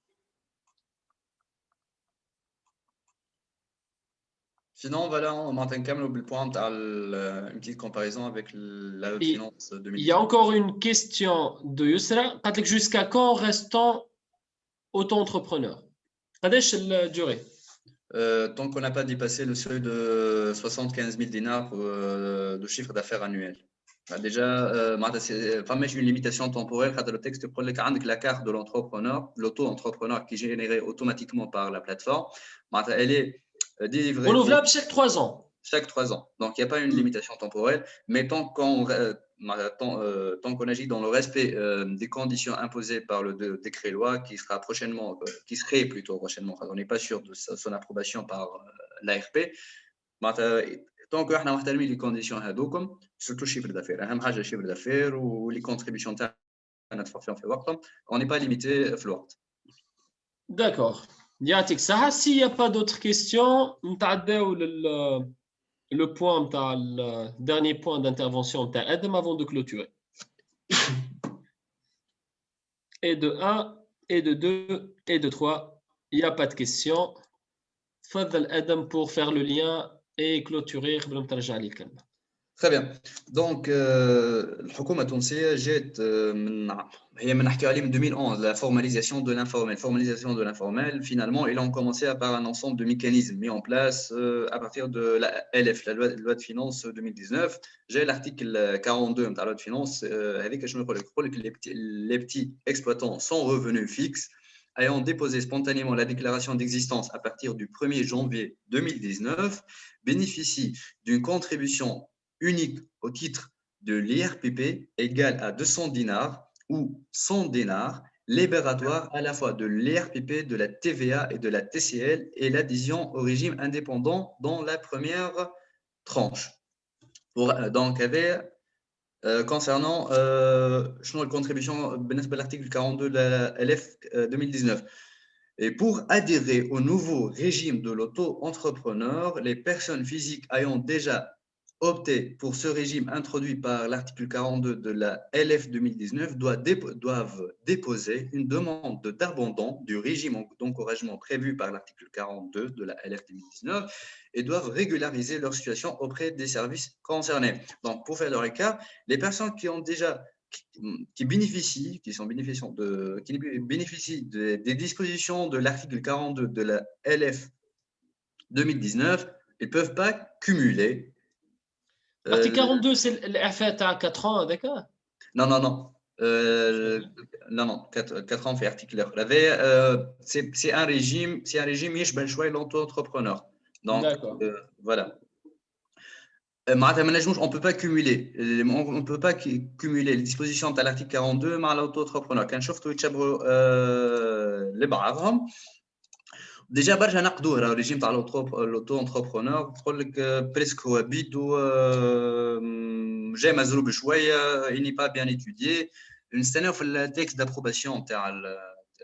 Sinon, voilà, on maintient quand même le point une petite comparaison avec la loi de finances Il y 2018. a encore une question de Yusra. Jusqu'à quand restons auto-entrepreneur? قداش الدوري؟ Tant qu'on n'a pas dépassé le seuil de 75 000 dinars de chiffre d'affaires annuel. Déjà, c'est une limitation temporelle. Le texte prend la carte de l'entrepreneur, l'auto-entrepreneur qui est générée automatiquement par la plateforme. Elle est délivrée renouvelable chaque 3 ans. Chaque 3 ans. Donc, il n'y a pas une limitation temporelle. Mais tant qu'on agit dans le respect des conditions imposées par le décret-loi qui serait plutôt prochainement, on n'est pas sûr de son approbation par l'ARP, tant que nous avons les conditions, surtout le chiffre d'affaires, le chiffre d'affaires ou les contributions, on n'est pas limité à l'ordre. D'accord. S'il n'y a pas d'autres questions, on le point, le dernier point d'intervention de Adam avant de clôturer. Et de 1, et de 2, et de 3, il n'y a pas de questions. Fadal Adam pour faire le lien et clôturer. Très bien. Donc, الحكومة التونسية جات هي من نحكيو عليه من 2011 la formalisation de l'informel. Formalisation de l'informel, finalement, ils ont commencé par un ensemble de mécanismes mis en place à partir de la LF, la loi de finances 2019. J'ai l'article 42 de la loi de finances avec les petits exploitants sans revenus fixes ayant déposé spontanément la déclaration d'existence à partir du 1er janvier 2019 bénéficient d'une contribution unique au titre de l'IRPP égale à 200 dinars ou 100 dinars, libératoire à la fois de l'IRPP, de la TVA et de la TCL et l'adhésion au régime indépendant dans la première tranche. Donc, concernant la contribution de l'article 42 de la LF 2019. Et pour adhérer au nouveau régime de l'auto-entrepreneur, les personnes physiques ayant déjà opté pour ce régime introduit par l'article 42 de la LF 2019 doivent déposer une demande d'abandon du régime d'encouragement prévu par l'article 42 de la LF 2019 et doivent régulariser leur situation auprès des services concernés. Donc, pour faire leur écart, les personnes qui ont déjà qui bénéficient des dispositions de l'article 42 de la LF 2019, ils ne peuvent pas cumuler. L'article 42, c'est l'effet à 4 ans, d'accord? Non. Non, 4 ans fait article. C'est un régime, l'auto-entrepreneur. Donc, voilà. On ne peut pas cumuler les dispositions de l'article 42 مع l'auto-entrepreneur. كان شفتوا يتشابهوا لبعضهم. ديجا برشا نقدوه راه الريجيم تاع l'auto-entrepreneur تقول لك بريسك هو بيدو جاي مزروب شويه il n'est pas bien étudié. نستناو في التكست d'approbation تاع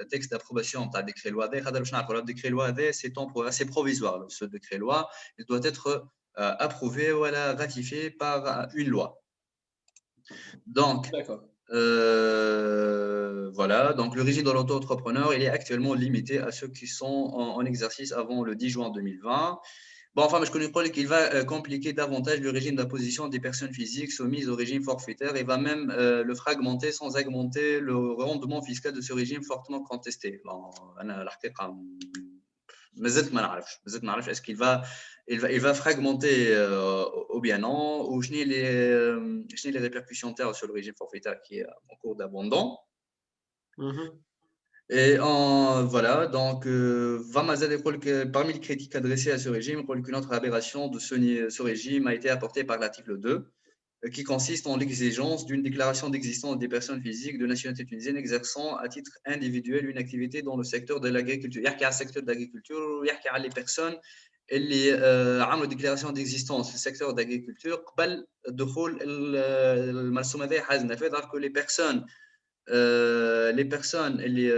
التكست d'approbation تاع الديكري لوا هذا خاطر باش نعرفوا الديكري لوا هذا c'est provisoire. Ce décret loi il doit être approuvé ou ratifié par une loi. Donc, voilà. Donc, le régime de l'auto-entrepreneur, il est actuellement limité à ceux qui sont en exercice avant le 10 juin 2020. Bon, enfin, je connais qu'il va compliquer davantage le régime d'imposition des personnes physiques soumises au régime forfaitaire et va même le fragmenter sans augmenter le rendement fiscal de ce régime fortement contesté. Bon, est-ce qu'il va fragmenter ou bien non, ou les répercussions sur le régime forfaitaire qui est en cours d'abandon. Et voilà, donc parmi les critiques adressées à ce régime, une autre aberration de ce régime a été apportée par l'article 2 qui consiste en l'exigence d'une déclaration d'existence des personnes physiques de nationalité tunisienne exerçant à titre individuel une activité dans le secteur de l'agriculture. Il y a le secteur de l'agriculture, il y a les personnes اللي عملوا déclaration d'existence في السيكتور d'agriculture قبل دخول المرسوم هذا حاز نفاذ que les personnes اللي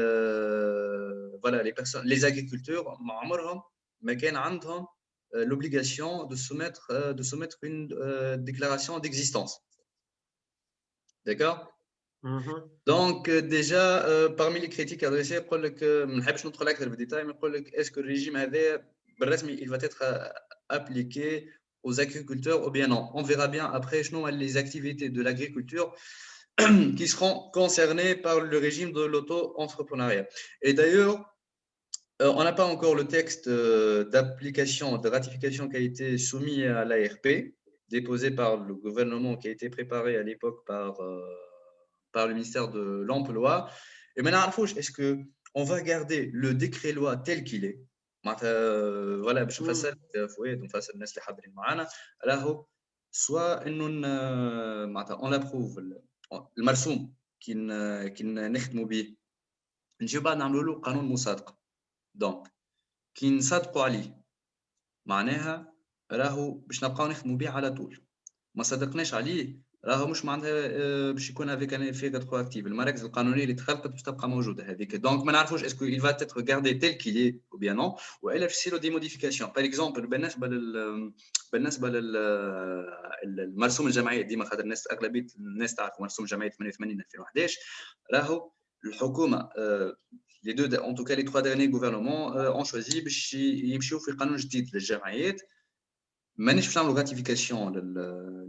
voilà les agriculteurs ما عمرهم mais كان عندهم l'obligation de soumettre une déclaration d'existence. D'accord? Donc, déjà, parmi les critiques adressées, est-ce que le régime il va être appliqué aux agriculteurs ou bien non? On verra bien après les activités de l'agriculture qui seront concernées par le régime de l'auto-entrepreneuriat. Et d'ailleurs, on n'a pas encore le texte d'application, de ratification qui a été soumis à l'ARP, déposé par le gouvernement, qui a été préparé à l'époque par le ministère de l'Emploi. Et maintenant, est-ce qu'on va garder le décret-loi tel qu'il est? Voilà, باش نفسر فؤاد ونفسر الناس اللي حاضرين معنا راهو سواء انه معناتها on approuve المرسوم كي نخدموا به نجيو بعد نعملوا له قانون مصادقه. دونك كي نصدقوا عليه معناها راهو باش نبقاو نخدموا به على طول. ما صدقناش عليه راهو مش معناتها باش يكون هذاك ان افي ريتروأكتيف. المراكز القانونيه اللي تخلقت باش تبقى موجوده هذيك. دونك ما نعرفوش اسكو il va être gardé tel qu'il est ou bien non والا باش يصيروا دي موديفيكاسيون. باغ اكزومبل بالنسبه للمرسوم الجمعيات ديما خاطر الناس اغلبيه الناس تعرف مرسوم الجمعيات 88 2011 راهو الحكومه les deux, en tout cas les 3 derniers gouvernements ont choisi باش يمشيو في قانون جديد للجمعيات. مانيش باش نعملوا راتيفيكاسيون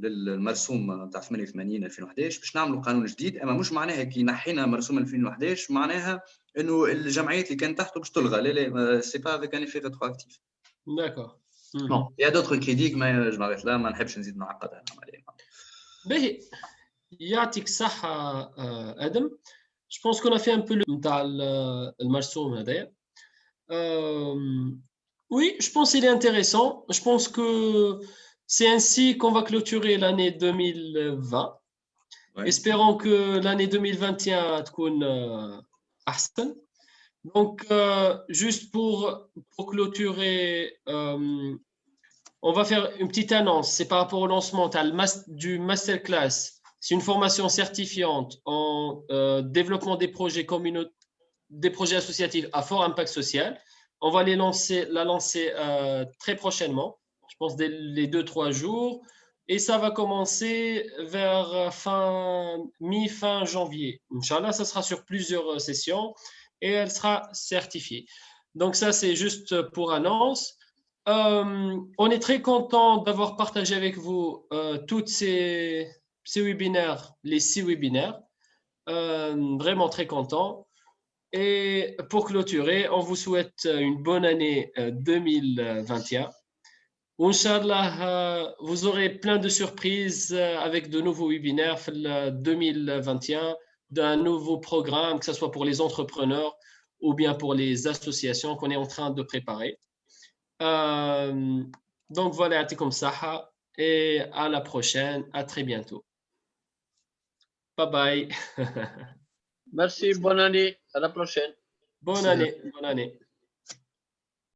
للمرسوم تاع 88 2011 باش نعملوا قانون جديد. اما مش معناها كي نحينا مرسوم 2011 معناها انه الجمعيات اللي كانت تحته باش تلغى. لا سي با افيك ان افي ريتروأكتيف. داكور. بون يا دوتر كريتيك ما جو ماريت لا ما نحبش نزيد نعقدها العمليه. باهي يعطيك الصحه ادم. Je pense qu'on a fait un peu le نتاع المرسوم هذايا. Oui, je pense qu'il est intéressant. Je pense que c'est ainsi qu'on va clôturer l'année 2020. Ouais. Espérons que l'année 2021 تكون أحسن. Donc, juste pour clôturer, on va faire une petite annonce. C'est par rapport au lancement du masterclass. C'est une formation certifiante en développement des projets associatifs à fort impact social. On va la lancer très prochainement, je pense dès les 2-3 jours. Et ça va commencer vers mi-fin janvier. Inch'Allah, ça sera sur plusieurs sessions et elle sera certifiée. Donc ça, c'est juste pour annonce. On est très content d'avoir partagé avec vous toutes ces webinaires, les 6 webinaires. Vraiment très content. Et pour clôturer, on vous souhaite une bonne année 2021. Inch'Allah, vous aurez plein de surprises avec de nouveaux webinaires 2021, d'un nouveau programme, que ce soit pour les entrepreneurs ou bien pour les associations qu'on est en train de préparer. Donc voilà, comme ça, et à la prochaine, à très bientôt. Bye bye. Merci, bonne année, à la prochaine. Bonne année, bonne année.